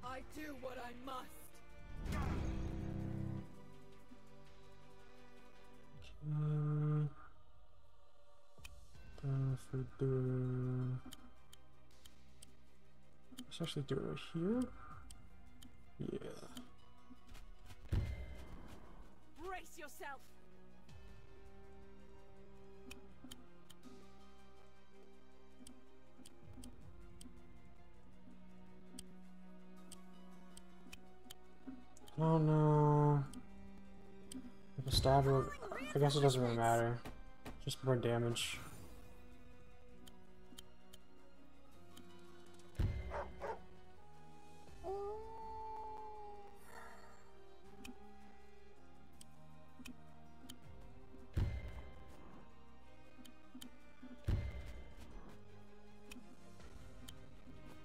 I do what I must. If we do, let's actually do it right here. Yeah. Brace yourself. Oh no. If a stab would, I guess it doesn't really matter. Just more damage.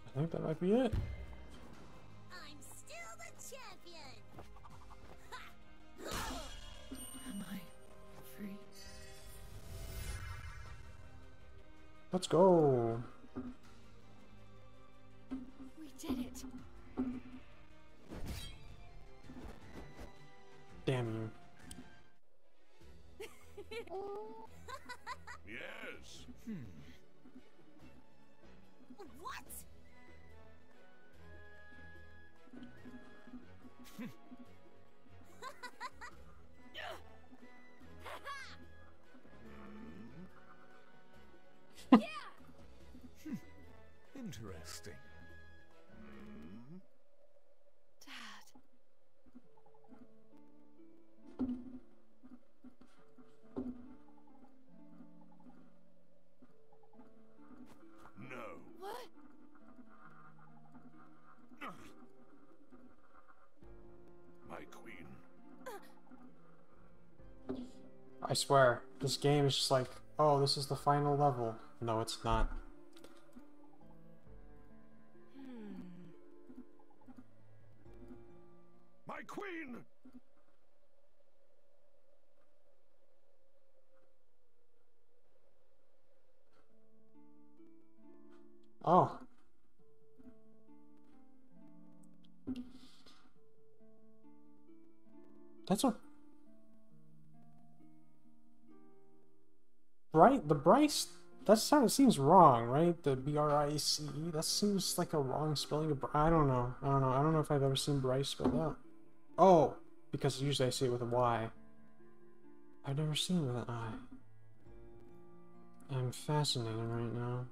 I think that might be it. I'm still the champion. Am I free? Let's go. We did it. Damn you. Yes. What? Interesting. Dad. No. What? My queen. I swear, this game is just like, oh, this is the final level. No, it's not. My queen! Oh. That's what... Right? The Bryce... That seems wrong, right? The B-R-I-C-E? That seems like a wrong spelling of... I don't know. I don't know if I've ever seen Bryce spelled out. Oh! Because usually I see it with a Y. I've never seen it with an I. I'm fascinated right now.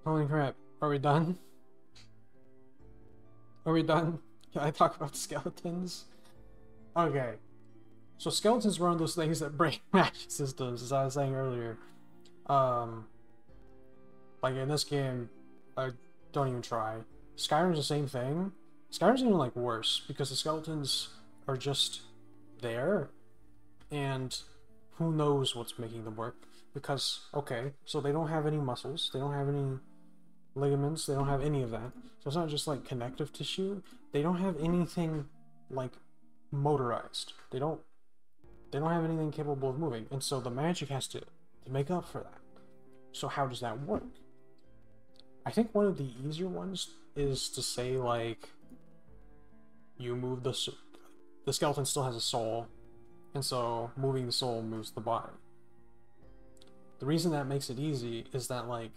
Holy crap. Are we done? Are we done? Can I talk about skeletons? Okay. So skeletons are one of those things that break magic systems, as I was saying earlier. Like in this game, don't even try. Skyrim's the same thing. Skyrim's even like worse, because the skeletons are just there, and who knows what's making them work. Because, okay, so they don't have any muscles, they don't have any ligaments, they don't have any of that. So it's not just like connective tissue, they don't have anything like motorized. They don't have anything capable of moving, and so the magic has to make up for that. So how does that work? I think one of the easier ones is to say, like, you move the skeleton still has a soul, and so moving the soul moves the body. The reason that makes it easy is that, like,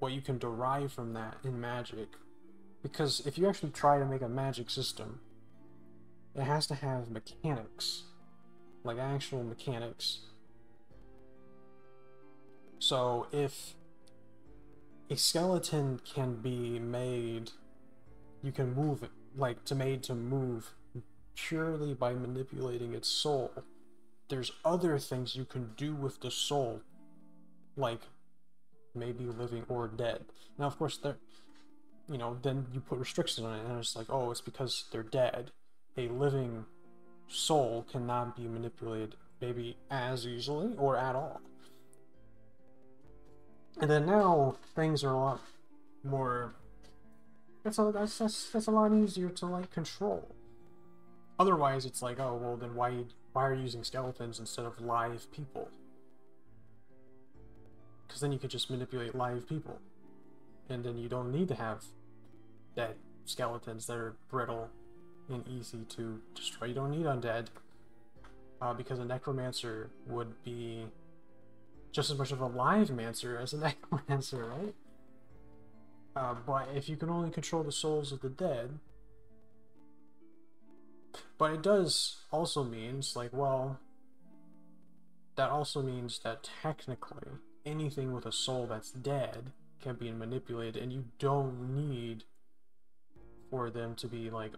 what you can derive from that in magic, because if you actually try to make a magic system, it has to have mechanics, like actual mechanics. So if a skeleton can be made, you can move it, like, made to move purely by manipulating its soul. There's other things you can do with the soul, like maybe living or dead. Now, of course, then you put restrictions on it, and it's like, oh, it's because they're dead. A living soul cannot be manipulated maybe as easily or at all. And then now things are a lot more. That's a lot easier to, like, control. Otherwise, it's like, oh, well, then why are you using skeletons instead of live people? Because then you could just manipulate live people, and then you don't need to have dead skeletons that are brittle and easy to destroy. You don't need undead, because a necromancer would be just as much of a live mancer as a necromancer, right? But if you can only control the souls of the dead, but it does also means, like, well, that also means that technically anything with a soul that's dead can be manipulated, and you don't need for them to be, like,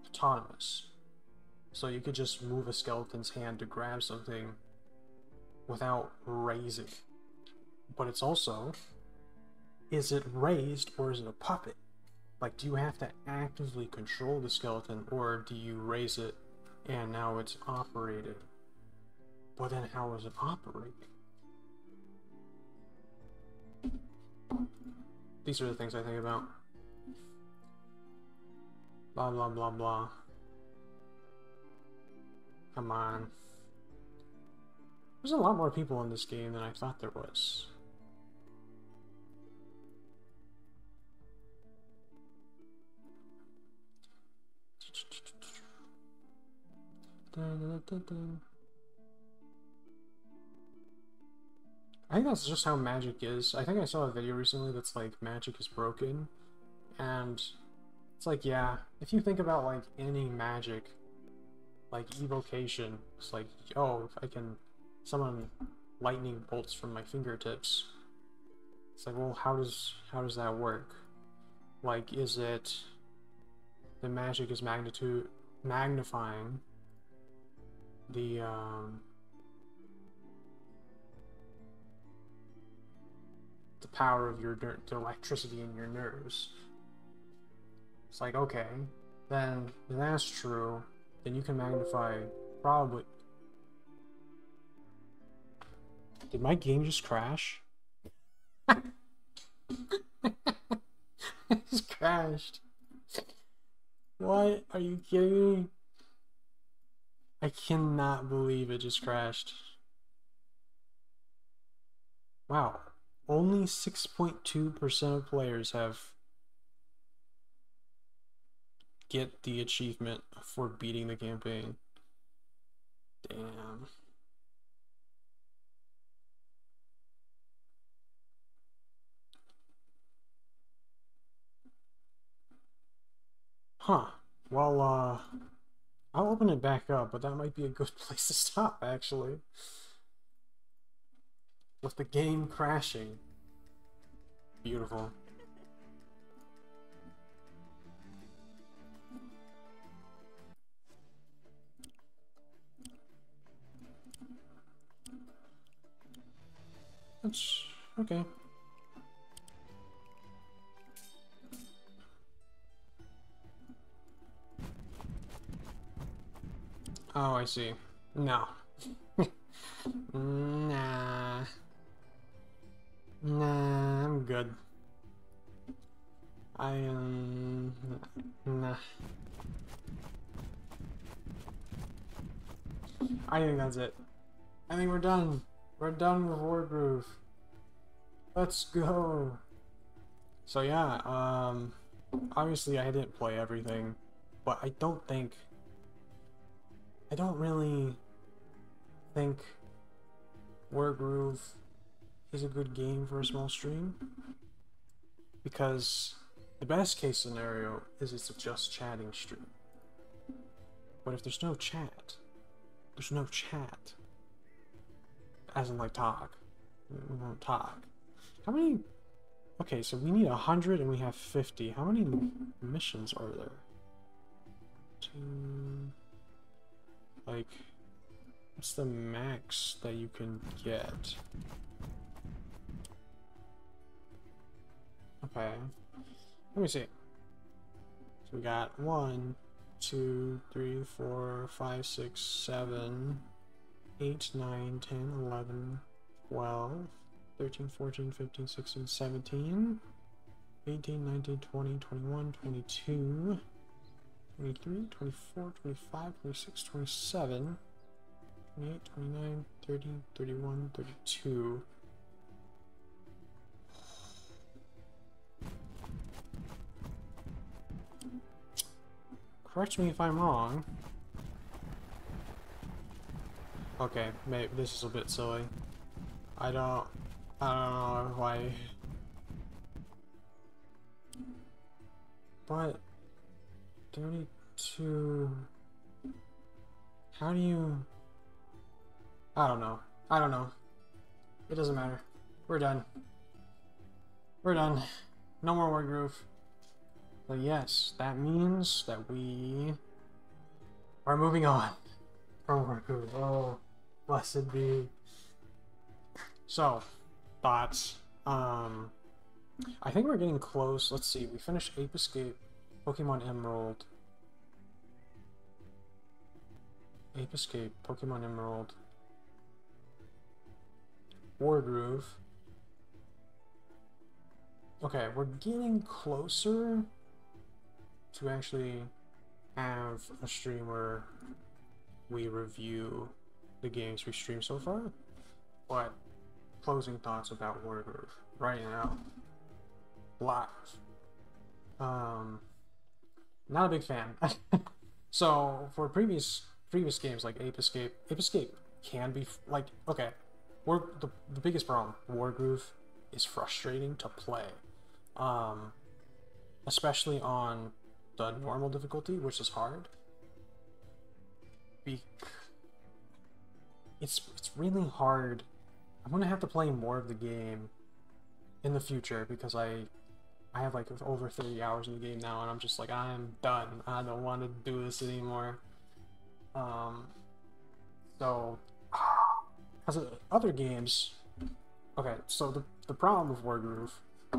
autonomous. So you could just move a skeleton's hand to grab something without raising. But it's also, is it raised or is it a puppet? Like, do you have to actively control the skeleton, or do you raise it and now it's operated? But then how is it operating? These are the things I think about. Blah, blah, blah, blah. Come on. There's a lot more people in this game than I thought there was. I think that's just how magic is. I think I saw a video recently that's like, magic is broken. And it's like, yeah, if you think about, like, any magic, like evocation, it's like, oh, I can summon lightning bolts from my fingertips. It's like, well, how does that work? Like, is it the magic is magnifying the power of the electricity in your nerves? It's like, okay, then that's true. Then you can magnify, probably. Did my game just crash? It just crashed. What? Are you kidding me? I cannot believe it just crashed. Wow. Only 6.2% of players get the achievement for beating the campaign. Damn. Huh. Well, I'll open it back up, but that might be a good place to stop, actually. With the game crashing. Beautiful. That's okay. Oh, I see. No. Nah. Nah, I'm good. Nah. I think that's it. I think we're done. We're done with Wargroove. Let's go. So yeah, obviously I didn't play everything, but I don't really think Wargroove is a good game for a small stream, because the best case scenario is it's a just chatting stream. But if there's no chat, there's no chat. As in like talk. We won't talk. How many? Okay, so we need 100 and we have 50. How many missions are there? Like, what's the max that you can get? Okay. Let me see. So we got 1, 2, 3, 4, 5, 6, 7, 8, 9, 10, 11, 12, 13, 14, 15, 16, 17, 18, 19, 20, 21, 22, 23, 24, 25, 26, 27, 28, 29, 30, 31, 32. Correct me if I'm wrong. Okay, maybe this is a bit silly. I don't know why. But 32. How do you? I don't know. I don't know. It doesn't matter. We're done. We're done. No more Wargroove. So yes, that means that we are moving on from Wargroove. Oh, blessed be. So, thoughts. I think we're getting close. Let's see. We finished Ape Escape, Pokemon Emerald. Ape Escape, Pokemon Emerald. Wargroove. Okay, we're getting closer to actually have a stream where we review the games we streamed so far. But closing thoughts about Wargroove right now. Live. Not a big fan. So for previous games like Ape Escape can be like, okay, the biggest problem, Wargroove is frustrating to play. Especially on the normal difficulty, which is hard. It's really hard. I'm gonna have to play more of the game in the future because I have like over 30 hours in the game now, and I'm just like, I'm done. I don't want to do this anymore. So as other games, okay. So the problem with Wargroove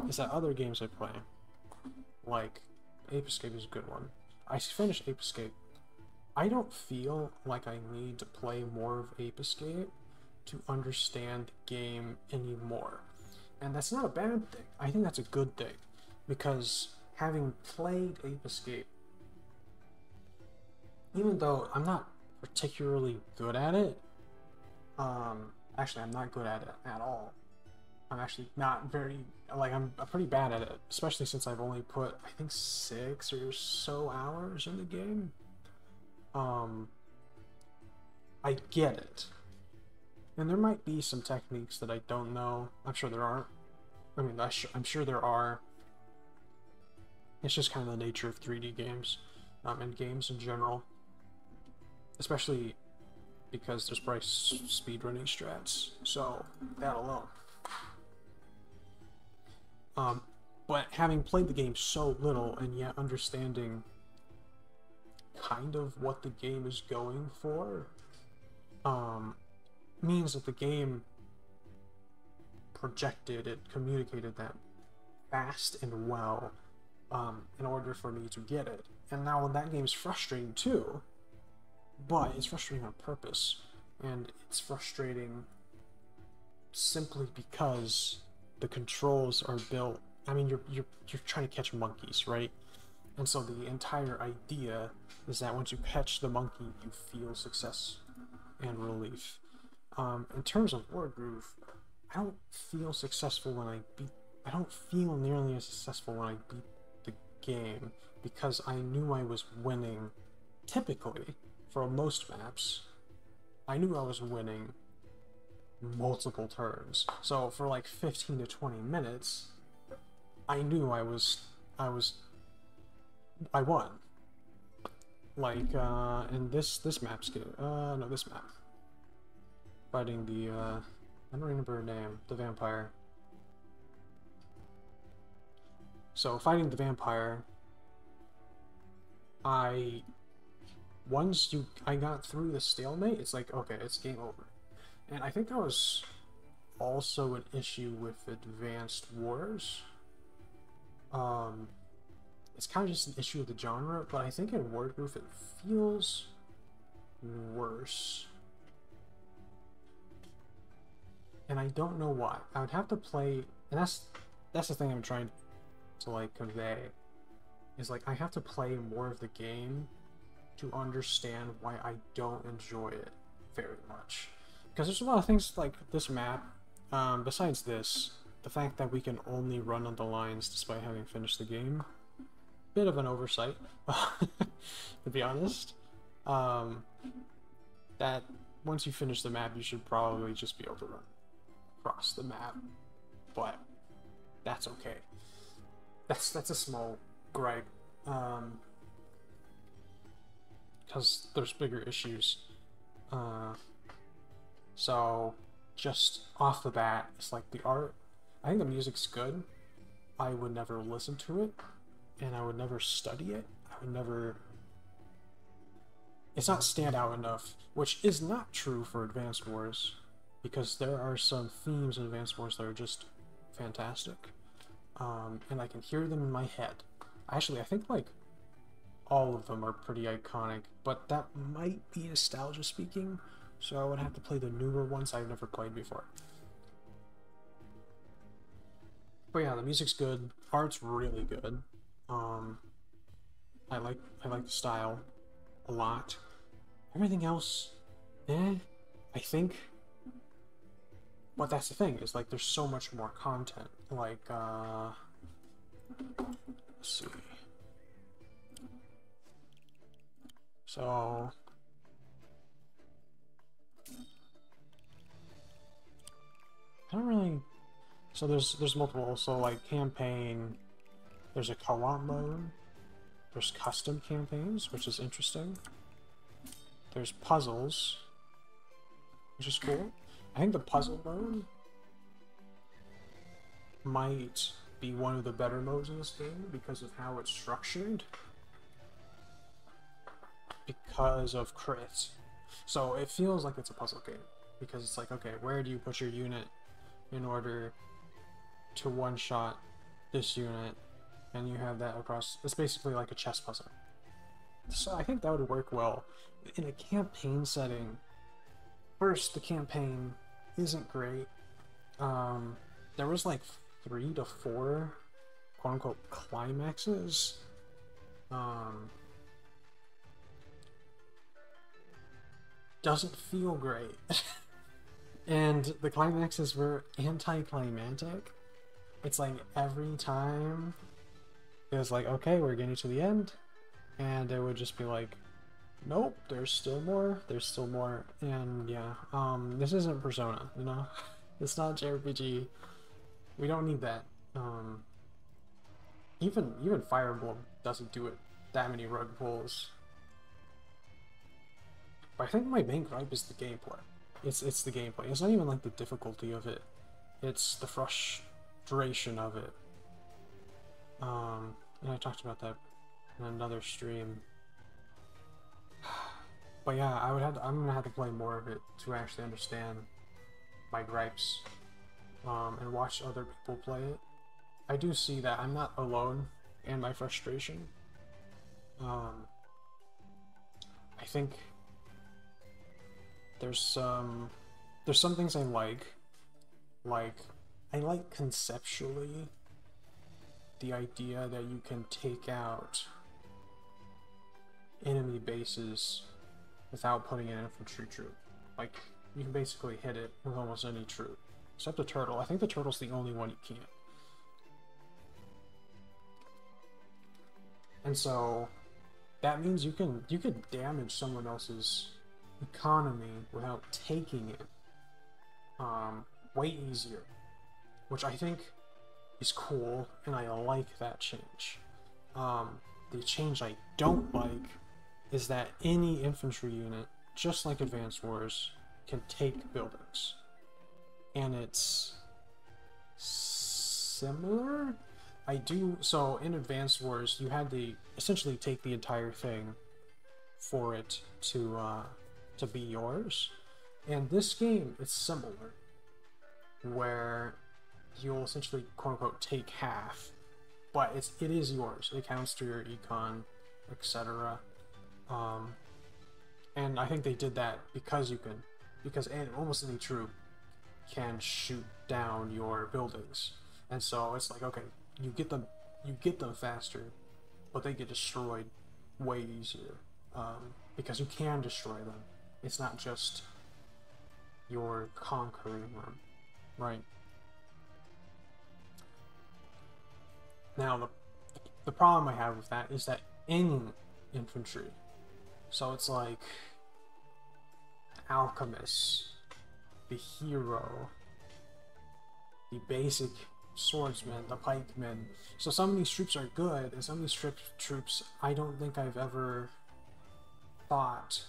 is that other games I play, like Ape Escape is a good one. I finished Ape Escape. I don't feel like I need to play more of Ape Escape to understand the game anymore. And that's not a bad thing. I think that's a good thing. Because having played Ape Escape, even though I'm not particularly good at it, actually I'm not good at it at all. I'm actually not very, like, I'm pretty bad at it, especially since I've only put, I think, 6 or so hours in the game. I get it. And there might be some techniques that I don't know. I'm sure there aren't. I mean, I'm sure there are. It's just kind of the nature of 3D games, and games in general. Especially because there's probably speedrunning strats, so that alone. But having played the game so little and yet understanding kind of what the game is going for, means that the game communicated that fast and well, in order for me to get it. And now that game's frustrating too, but it's frustrating on purpose, and it's frustrating simply because the controls are built. I mean, you're trying to catch monkeys, right? And so the entire idea is that once you catch the monkey, you feel success and relief. In terms of Wargroove, I don't feel successful when I don't feel nearly as successful when I beat the game, because I knew I was winning. Typically, for most maps, I knew I was winning multiple turns. So for like 15 to 20 minutes, I knew I won. Like, and this map's good. No, this map. Fighting the, I don't remember her name, the vampire. So, fighting the vampire, once I got through the stalemate, it's like, okay, it's game over. And I think that was also an issue with Advanced Wars. It's kind of just an issue of the genre, but I think in Wargroove it feels worse. And I don't know why. I would have to play, and that's the thing I'm trying to like convey, is like I have to play more of the game to understand why I don't enjoy it very much. Because there's a lot of things like this map, besides this, the fact that we can only run on the lines despite having finished the game, bit of an oversight, to be honest. That once you finish the map, you should probably just be able to run across the map, but that's okay. That's a small gripe, because there's bigger issues. So just off the bat, it's like the art. I think the music's good. I would never listen to it, and I would never study it. I would never. It's not stand out enough, which is not true for Advanced Wars, because there are some themes in Advanced Wars that are just fantastic, and I can hear them in my head. Actually, I think like all of them are pretty iconic, but that might be nostalgia speaking, so I would have to play the newer ones I've never played before. But yeah, the music's good, art's really good. I like the style a lot. Everything else, I think. But that's the thing, is like there's so much more content. Like, let's see. So I don't really. So there's multiple. So like campaign. There's a co-op mode. There's custom campaigns, which is interesting. There's puzzles, which is cool. I think the puzzle mode might be one of the better modes in this game because of how it's structured. Because of crits. So it feels like it's a puzzle game. Because it's like, okay, where do you put your unit in order to one-shot this unit? And you have that across. It's basically like a chess puzzle. So I think that would work well in a campaign setting. First, the campaign isn't great. There was like 3 to 4 quote-unquote climaxes. Doesn't feel great. And the climaxes were anticlimactic. It's like every time it was like, okay, we're getting to the end, and it would just be like, nope, there's still more, and yeah, this isn't Persona, you know? It's not JRPG. We don't need that. Even Fire Emblem doesn't do it that many rug pulls. But I think my main gripe is the gameplay. It's the gameplay. It's not even like the difficulty of it. It's the frustration of it. And I talked about that in another stream. But yeah, I'm gonna have to play more of it to actually understand my gripes, and watch other people play it. I do see that I'm not alone in my frustration. I think there's some things I like I like conceptually the idea that you can take out enemy bases without putting an infantry troop. Like, you can basically hit it with almost any troop. Except the turtle. I think the turtle's the only one you can't. And so, that means you can damage someone else's economy without taking it way easier. Which I think is cool, and I like that change. The change I don't like is that any infantry unit, just like Advanced Wars, can take buildings. And it's similar? So in Advanced Wars, you had to essentially take the entire thing for it to be yours. And this game, it's similar, where you'll essentially quote-unquote take half, but it is yours. It counts to your econ, etc. And I think they did that because almost any troop can shoot down your buildings, and so it's like, okay, you get them faster, but they get destroyed way easier because you can destroy them. It's not just you're conquering them, right? Now the problem I have with that is that any infantry, so it's like alchemists, the hero, the basic swordsman, the pikemen. So some of these troops are good, and some of these troops I don't think I've ever thought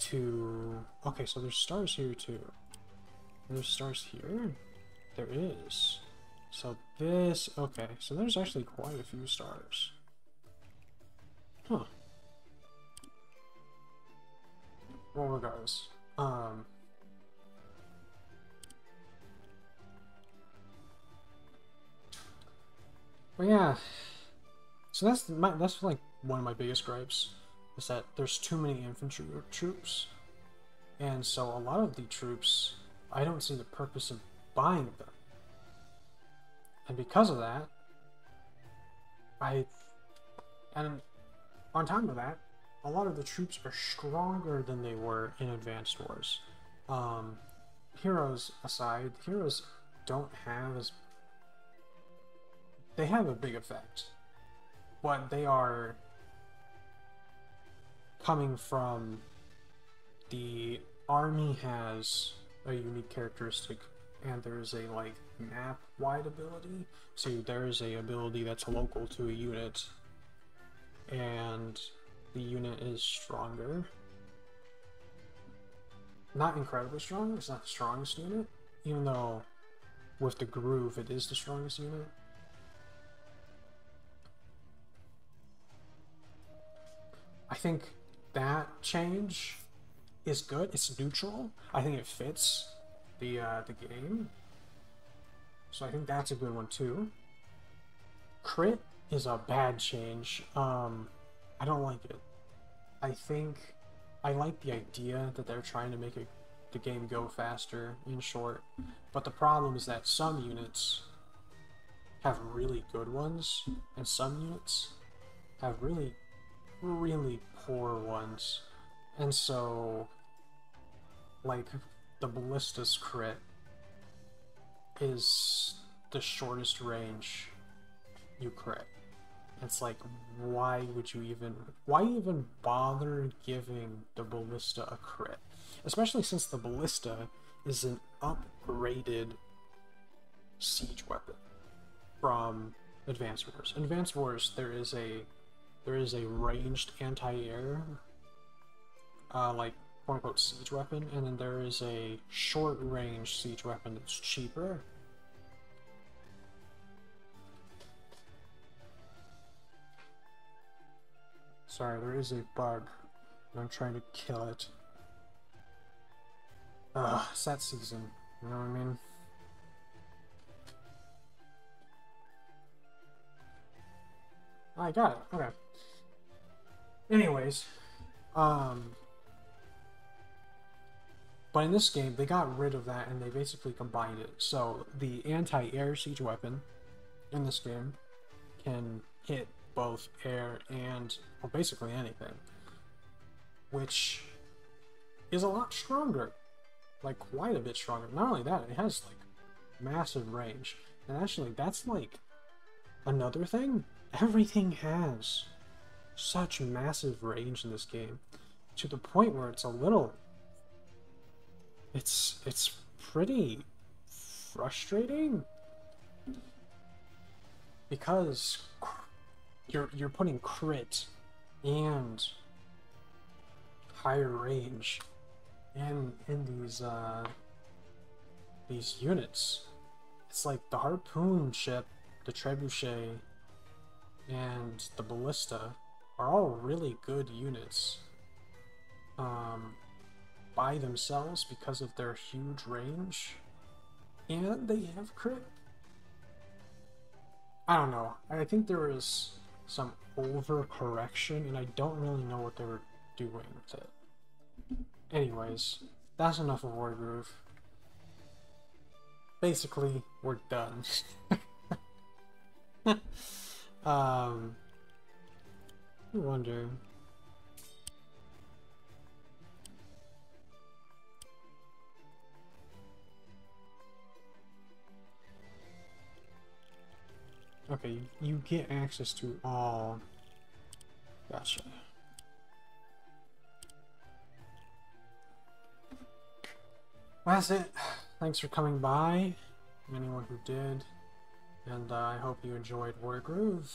to... Okay, so there's stars here too. There's stars here? There is. So this... Okay, so there's actually quite a few stars. Huh. Well, regardless. But yeah, so that's like one of my biggest gripes, is that there's too many infantry troops, and so a lot of the troops, I don't see the purpose of buying them, and because of that, and on top of that, a lot of the troops are stronger than they were in Advanced Wars. Heroes aside, heroes don't have as... They have a big effect, but they are coming from... The army has a unique characteristic, and there's a, like, map-wide ability. So there's a ability that's local to a unit, and the unit is stronger. Not incredibly strong, it's not the strongest unit, even though with the groove it is the strongest unit. I think that change is good. It's neutral. I think it fits the game. So I think that's a good one too. Crit is a bad change. I don't like it. I think I like the idea that they're trying to make the game go faster in short, but the problem is that some units have really good ones, and some units have really, really poor ones. And so, like, the ballista's crit is the shortest range you crit. It's like, why even bother giving the ballista a crit? Especially since the ballista is an upgraded siege weapon from Advanced Wars. In Advanced Wars, there is a ranged anti-air, like, quote-unquote siege weapon, and then there is a short-range siege weapon that's cheaper. Sorry, there is a bug, and I'm trying to kill it. It's that season, you know what I mean? I got it, okay. Anyways, but in this game, they got rid of that and they basically combined it. So the anti-air siege weapon in this game can hit both air and, well, basically anything. Which is a lot stronger. Like, quite a bit stronger. Not only that, it has, like, massive range. And actually, that's, like, another thing. Everything has such massive range in this game. To the point where it's a little... It's pretty frustrating. Because you're putting crit and higher range in these units. It's like the harpoon ship, the trebuchet, and the ballista are all really good units by themselves because of their huge range, and they have crit. I don't know. I think there was some overcorrection, and I don't really know what they were doing with it. Anyways, that's enough of Wargroove. Basically, we're done. I wonder. Okay, you get access to all. Gotcha. Well, that's it. Thanks for coming by, anyone who did, and I hope you enjoyed Wargroove.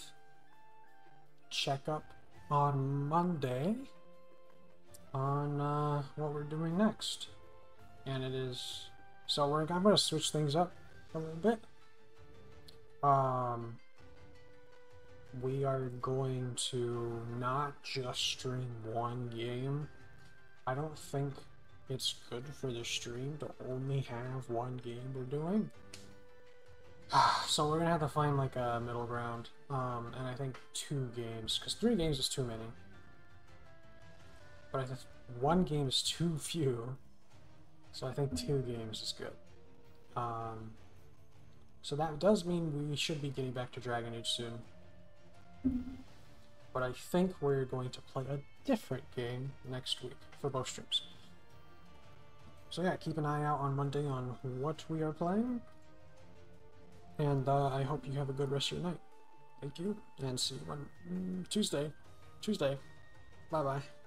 Check up on Monday on what we're doing next, and it is so I'm gonna switch things up a little bit. We are going to not just stream one game. I don't think it's good for the stream to only have one game we're doing. So we're gonna have to find like a middle ground. And I think 2 games, because 3 games is too many. But I think 1 game is too few. So I think 2 games is good. So that does mean we should be getting back to Dragon Age soon. But I think we're going to play a different game next week for both streams. So yeah, keep an eye out on Monday on what we are playing. And I hope you have a good rest of your night. Thank you, and see you on Tuesday. Bye-bye.